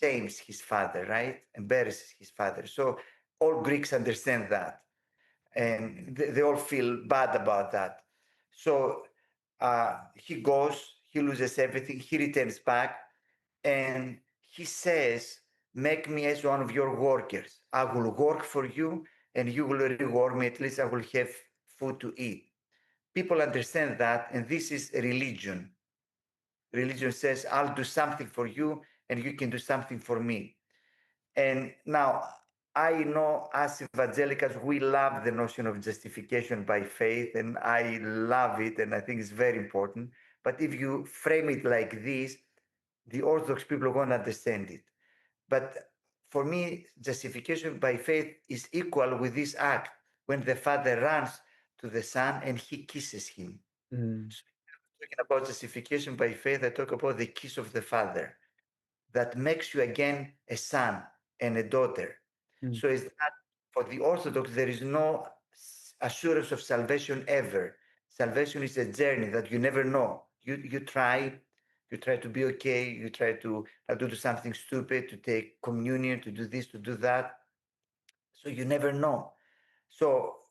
shames his father, right? Embarrasses his father. So all Greeks understand that, and they all feel bad about that. So he goes, he loses everything, he returns back, and he says, "Make me as one of your workers. I will work for you, and you will reward me. At least I will have food to eat." People understand that, and this is a religion. Religion says, "I'll do something for you, and you can do something for me." And now, I know as evangelicals, we love the notion of justification by faith, and I love it, and I think it's very important. But if you frame it like this, the Orthodox people won't understand it. But for me, justification by faith is equal with this act when the father runs to the son and he kisses him. Mm. So, talking about justification by faith, I talk about the kiss of the father that makes you again a son and a daughter. Mm. So it's not for the Orthodox, there is no assurance of salvation ever. Salvation is a journey that you never know. You try to be okay, you try to not do something stupid, to take communion, to do this, to do that. So you never know. So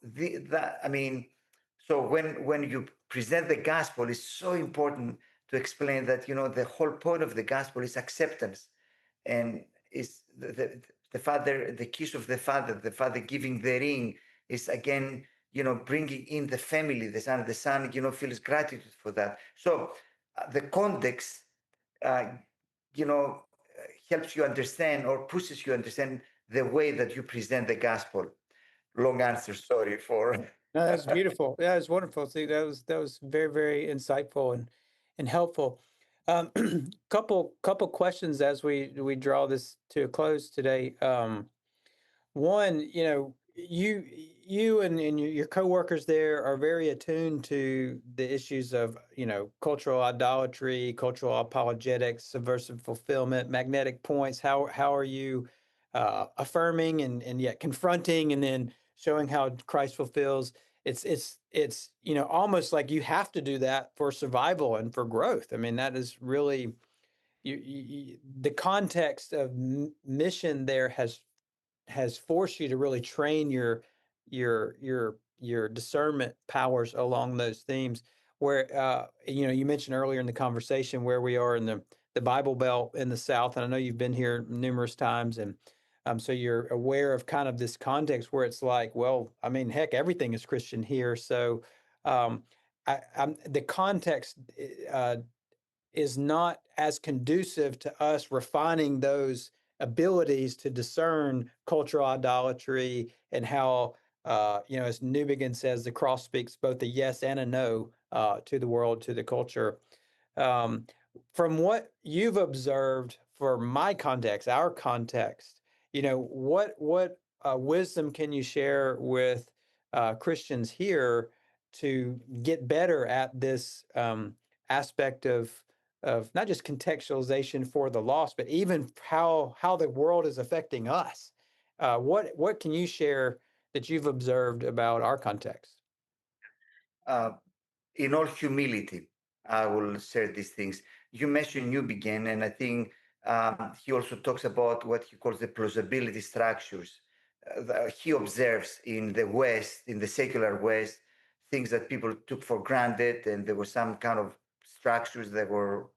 so when you present the gospel, it's so important to explain that the whole point of the gospel is acceptance, and is the father, the kiss of the father giving the ring is again bringing in the family, the son feels gratitude for that. So the context uh, you know helps you understand or pushes you understand the way that you present the gospel. Long answer, sorry for. No, that's beautiful. Yeah, it's wonderful. See, that was very, very insightful and helpful. Um, couple questions as we draw this to a close today. One, you and your coworkers there are very attuned to the issues of, cultural idolatry, cultural apologetics, subversive fulfillment, magnetic points. How are you affirming and yet confronting, and then showing how Christ fulfills? It's almost like you have to do that for survival and for growth. I mean, that is really the context of mission there has forced you to really train your discernment powers along those themes. Where you mentioned earlier in the conversation where we are in the Bible Belt in the South, and I know you've been here numerous times, and so you're aware of kind of this context where it's like, well, I mean, heck, everything is Christian here. So um, the context is not as conducive to us refining those abilities to discern cultural idolatry, and how, as Newbigin says, the cross speaks both a yes and a no to the world, to the culture. Um, from what you've observed for my context, our context, what wisdom can you share with Christians here to get better at this aspect of not just contextualization for the lost, but even how the world is affecting us? What can you share that you've observed about our context? Uh, in all humility, I will share these things. You mentioned New Begin, and I think he also talks about what he calls the plausibility structures. He observes in the West, in the secular West, things that people took for granted, and there were some kind of structures that were,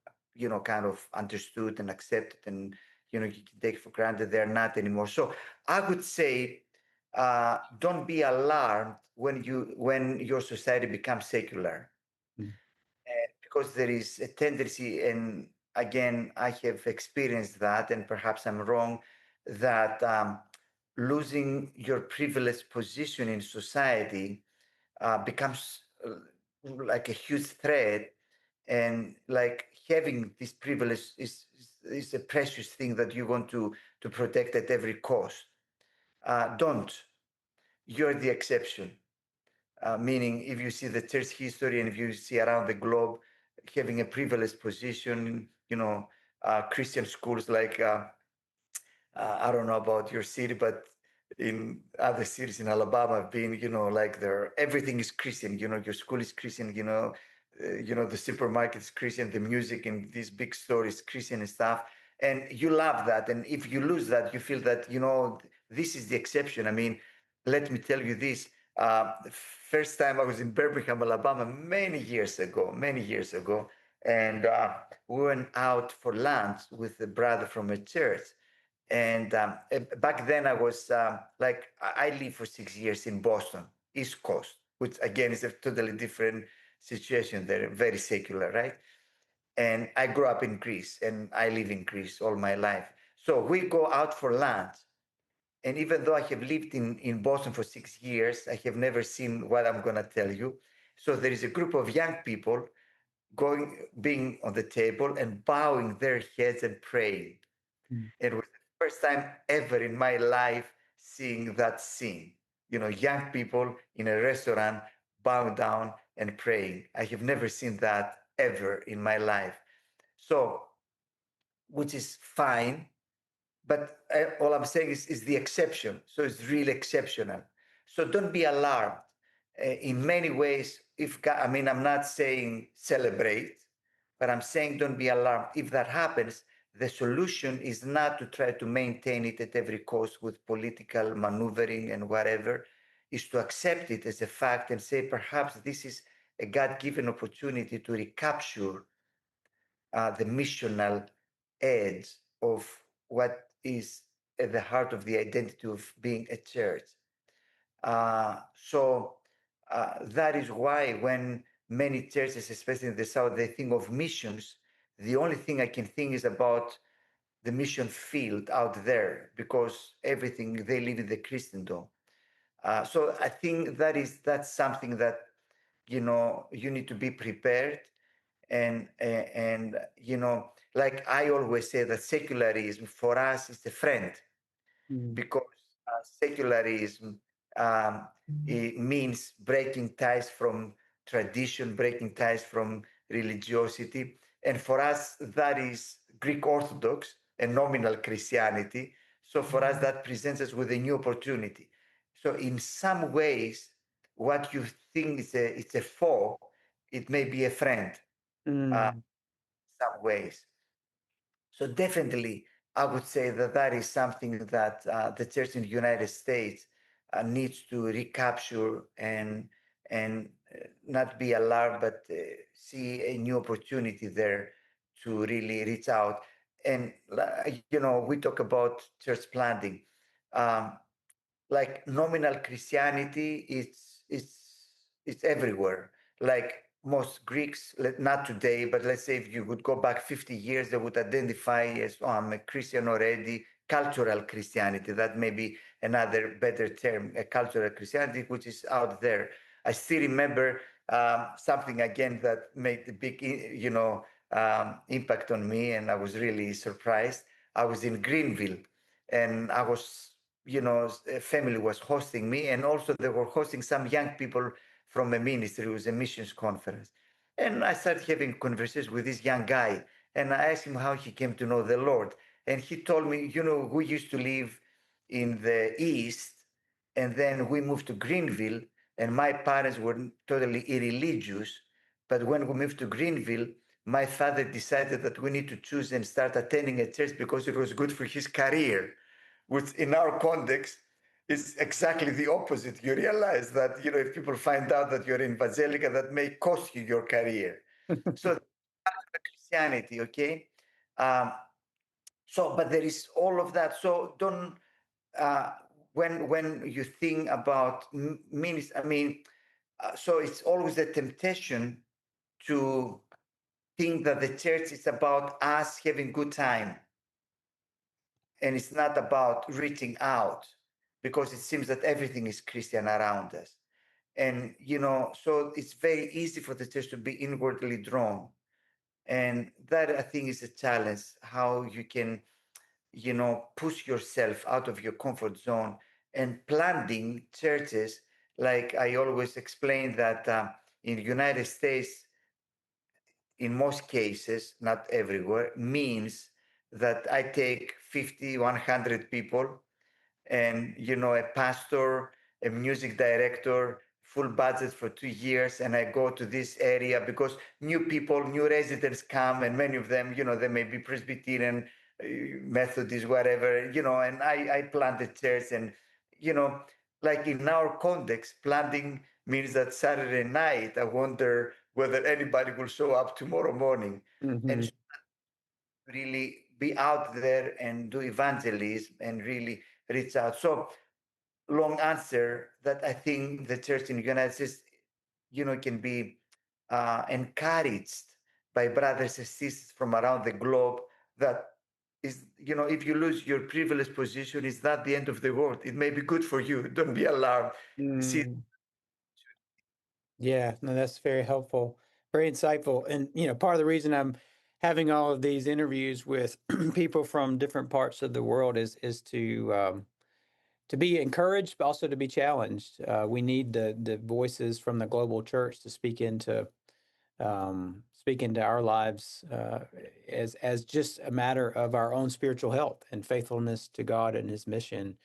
kind of understood and accepted, and you can take for granted they're not anymore. So I would say, don't be alarmed when your society becomes secular, Mm. because there is a tendency, and again, I have experienced that, and perhaps I'm wrong, that losing your privileged position in society becomes like a huge threat, and like having this privilege is a precious thing that you want to protect at every cost. Don't. You're the exception. Meaning, if you see the church history and if you see around the globe having a privileged position, Christian schools like, I don't know about your city, but in other cities in Alabama, have been, like everything is Christian. Your school is Christian. The supermarket is Christian. The music in these big stores is Christian and stuff. And you love that. And if you lose that, you feel that this is the exception. I mean, let me tell you this. First time I was in Birmingham, Alabama, many years ago, and we went out for lunch with a brother from a church. And back then I was like, I lived for 6 years in Boston, East Coast, which again is a totally different situation. They're very secular, right? And I grew up in Greece, and I live in Greece all my life. So we go out for lunch. And even though I have lived in Boston for 6 years, I have never seen what I'm going to tell you. So there is a group of young people being on the table and bowing their heads and praying. Mm. It was the first time ever in my life seeing that scene. Young people in a restaurant bowing down and praying. I have never seen that ever in my life. So, which is fine, but all I'm saying is the exception. So it's really exceptional. So don't be alarmed. In many ways, if God, I mean, I'm not saying celebrate, but I'm saying don't be alarmed. If that happens, the solution is not to try to maintain it at every cost with political maneuvering and whatever, is to accept it as a fact and say, perhaps this is a God-given opportunity to recapture the missional edge of what is at the heart of the identity of being a church. So that is why when many churches, especially in the South, they think of missions, the only thing I can think is about the mission field out there, because everything they live in the Christendom. So I think that's something that you need to be prepared, and like I always say, that secularism for us is a friend, Mm. because secularism um, it means breaking ties from tradition, breaking ties from religiosity. And for us, that is Greek Orthodox and nominal Christianity. So for us, that presents us with a new opportunity. So in some ways, what you think is it's a foe, it may be a friend. Mm. Some ways. So definitely, I would say that that is something that the church in the United States needs to recapture and not be alarmed, but see a new opportunity there to really reach out. And we talk about church planting. Um, like nominal Christianity, it's everywhere. Like most Greeks, not today, but let's say if you would go back 50 years, they would identify as, oh, I'm a Christian already. Cultural Christianity, that may be another better term, a cultural Christianity, which is out there. I still remember something again that made a big, impact on me, and I was really surprised. I was in Greenville, and I was a family was hosting me, and also they were hosting some young people from a ministry. It was a missions conference. And I started having conversations with this young guy, and I asked him how he came to know the Lord. And he told me, we used to live in the East, and then we moved to Greenville, and my parents were totally irreligious. But when we moved to Greenville, my father decided that we need to choose and start attending a church because it was good for his career, which in our context is exactly the opposite. You realize that, if people find out that you're in Basilica, that may cost you your career. So Christianity, okay? Um, but there is all of that. So don't, uh, when you think about ministry, I mean, so it's always a temptation to think that the church is about us having good time, and it's not about reaching out, because it seems that everything is Christian around us. And so it's very easy for the church to be inwardly drawn, and that, I think, is a challenge, how you can push yourself out of your comfort zone. And planting churches, like I always explain that in the United States, in most cases, not everywhere, means that I take 50, 100 people, and a pastor, a music director, full budget for 2 years, and I go to this area because new people, new residents come, and many of them, they may be Presbyterian, Methodist, whatever, and I plant a church. And like in our context, planting means that Saturday night I wonder whether anybody will show up tomorrow morning. And Hmm. really be out there and do evangelism and really reach out. So long answer, that I think the church in the United States, can be encouraged by brothers and sisters from around the globe, that is, if you lose your privileged position, it's not the end of the world. It may be good for you. Don't be alarmed. See, Mm. Yeah, no, that's very helpful, very insightful. And, part of the reason I'm having all of these interviews with people from different parts of the world is to be encouraged, but also to be challenged. We need the voices from the global church to speak into our lives as just a matter of our own spiritual health and faithfulness to God and His mission.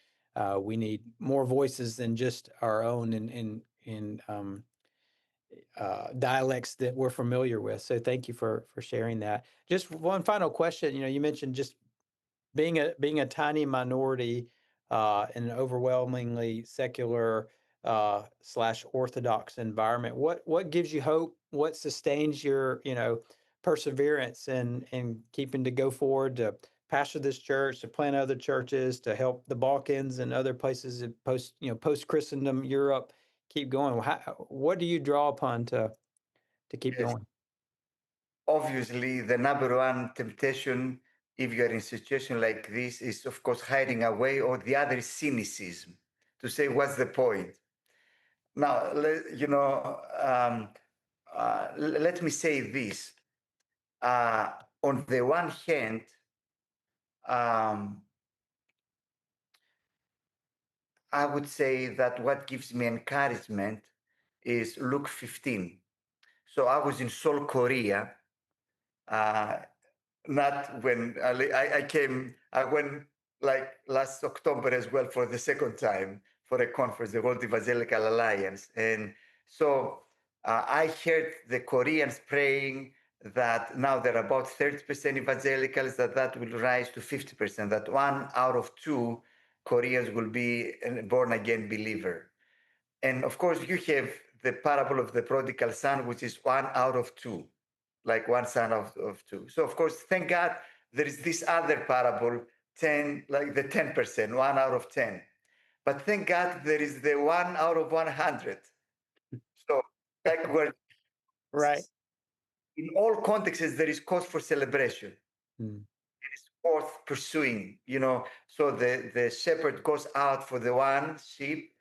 We need more voices than just our own in dialects that we're familiar with. So thank you for sharing that. Just one final question. You mentioned just being a tiny minority in an overwhelmingly secular slash Orthodox environment. What gives you hope? What sustains your perseverance and keeping to go forward to pastor this church, to plant other churches, to help the Balkans and other places in post Christendom Europe keep going? What do you draw upon to keep yes, going? obviously the number one temptation, if you're in a situation like this, is of course hiding away, or the other is cynicism, to say what's the point. Now, let me say this. Uh, on the one hand, um, I would say that what gives me encouragement is Luke 15. So I was in Seoul, Korea, uh, not when I came, I went like last October as well for the second time for a conference, the World Evangelical Alliance. And so I heard the Koreans praying that now there are about 30% evangelicals, that will rise to 50%, that 1 out of 2 Koreans will be a born again believer. And of course, you have the parable of the prodigal son, which is 1 out of 2, like one son of two. So, of course, thank God there is this other parable, 10, like the 10%, 1 out of 10. But thank God there is the 1 out of 100. So, like where Right. in all contexts, there is cause for celebration. Mm. It is worth pursuing, So the shepherd goes out for the one sheep,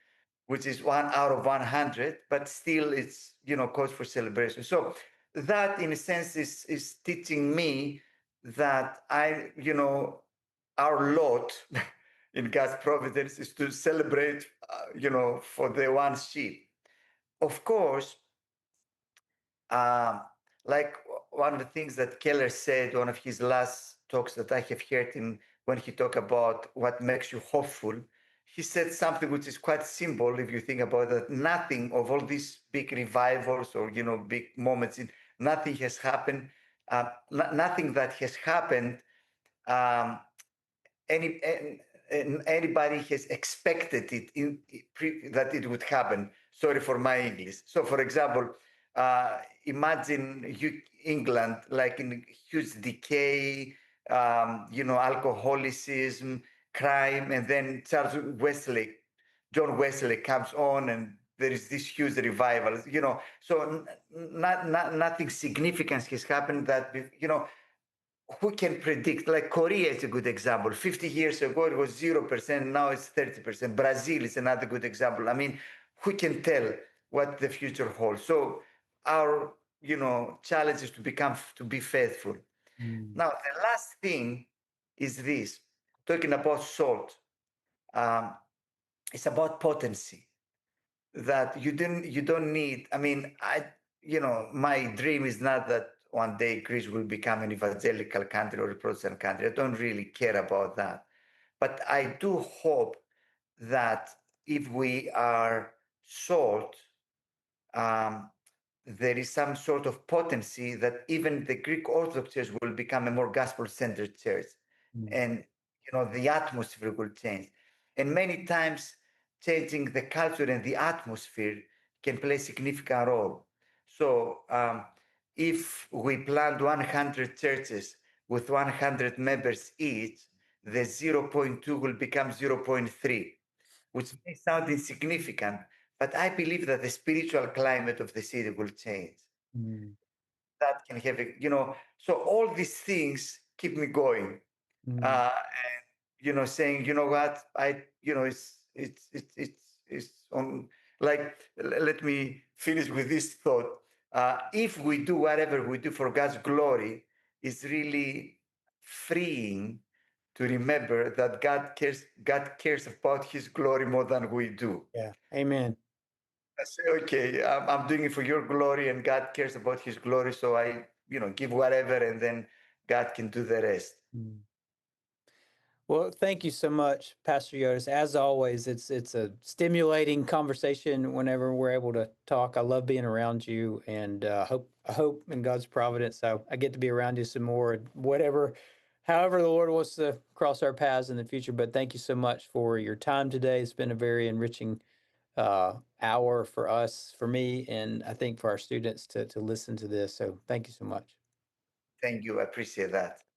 which is 1 out of 100, but still it's cause for celebration. So that in a sense is teaching me that our lot in God's providence is to celebrate for the one sheep. Of course, um, like one of the things that Keller said, one of his last talks that I have heard him when he talked about what makes you hopeful, he said something which is quite simple if you think about that. Nothing of all these big revivals or big moments, nothing has happened. Nothing that has happened. Um, anybody has expected it that it would happen. Sorry for my English. So, for example, imagine England like in huge decay, alcoholism, crime, and then John Wesley comes on, and there is this huge revival. So nothing significant has happened that who can predict? Like Korea is a good example. 50 years ago, it was 0%. Now it's 30%. Brazil is another good example. I mean, who can tell what the future holds? So our, challenge is to be faithful. Mm. Now, the last thing is this, talking about salt. Um, it's about potency that you don't need. I mean, my dream is not that one day Greece will become an evangelical country or a Protestant country. I don't really care about that, but I do hope that if we are salt, um, there is some sort of potency that even the Greek Orthodox Church will become a more gospel-centered church, Mm. and the atmosphere will change. And many times, changing the culture and the atmosphere can play a significant role. So, if we planned 100 churches with 100 members each, the zero point 0.2 will become 0.3, which may sound insignificant, but I believe that the spiritual climate of the city will change. Mm. That can have so all these things keep me going. Mm. And saying, what, it's on, like, let me finish with this thought. If we do whatever we do for God's glory, it's really freeing to remember that God cares about his glory more than we do. Yeah. Amen. I say, okay, I'm doing it for your glory, and God cares about his glory. So I, give whatever, and then God can do the rest. Mm. Well, thank you so much, Pastor Giotis. As always, it's a stimulating conversation whenever we're able to talk. I love being around you, and I hope in God's providence I get to be around you some more. However the Lord wants to cross our paths in the future. But thank you so much for your time today. It's been a very enriching hour for us, for me, and I think for our students to listen to this. So thank you so much. Thank you. I appreciate that.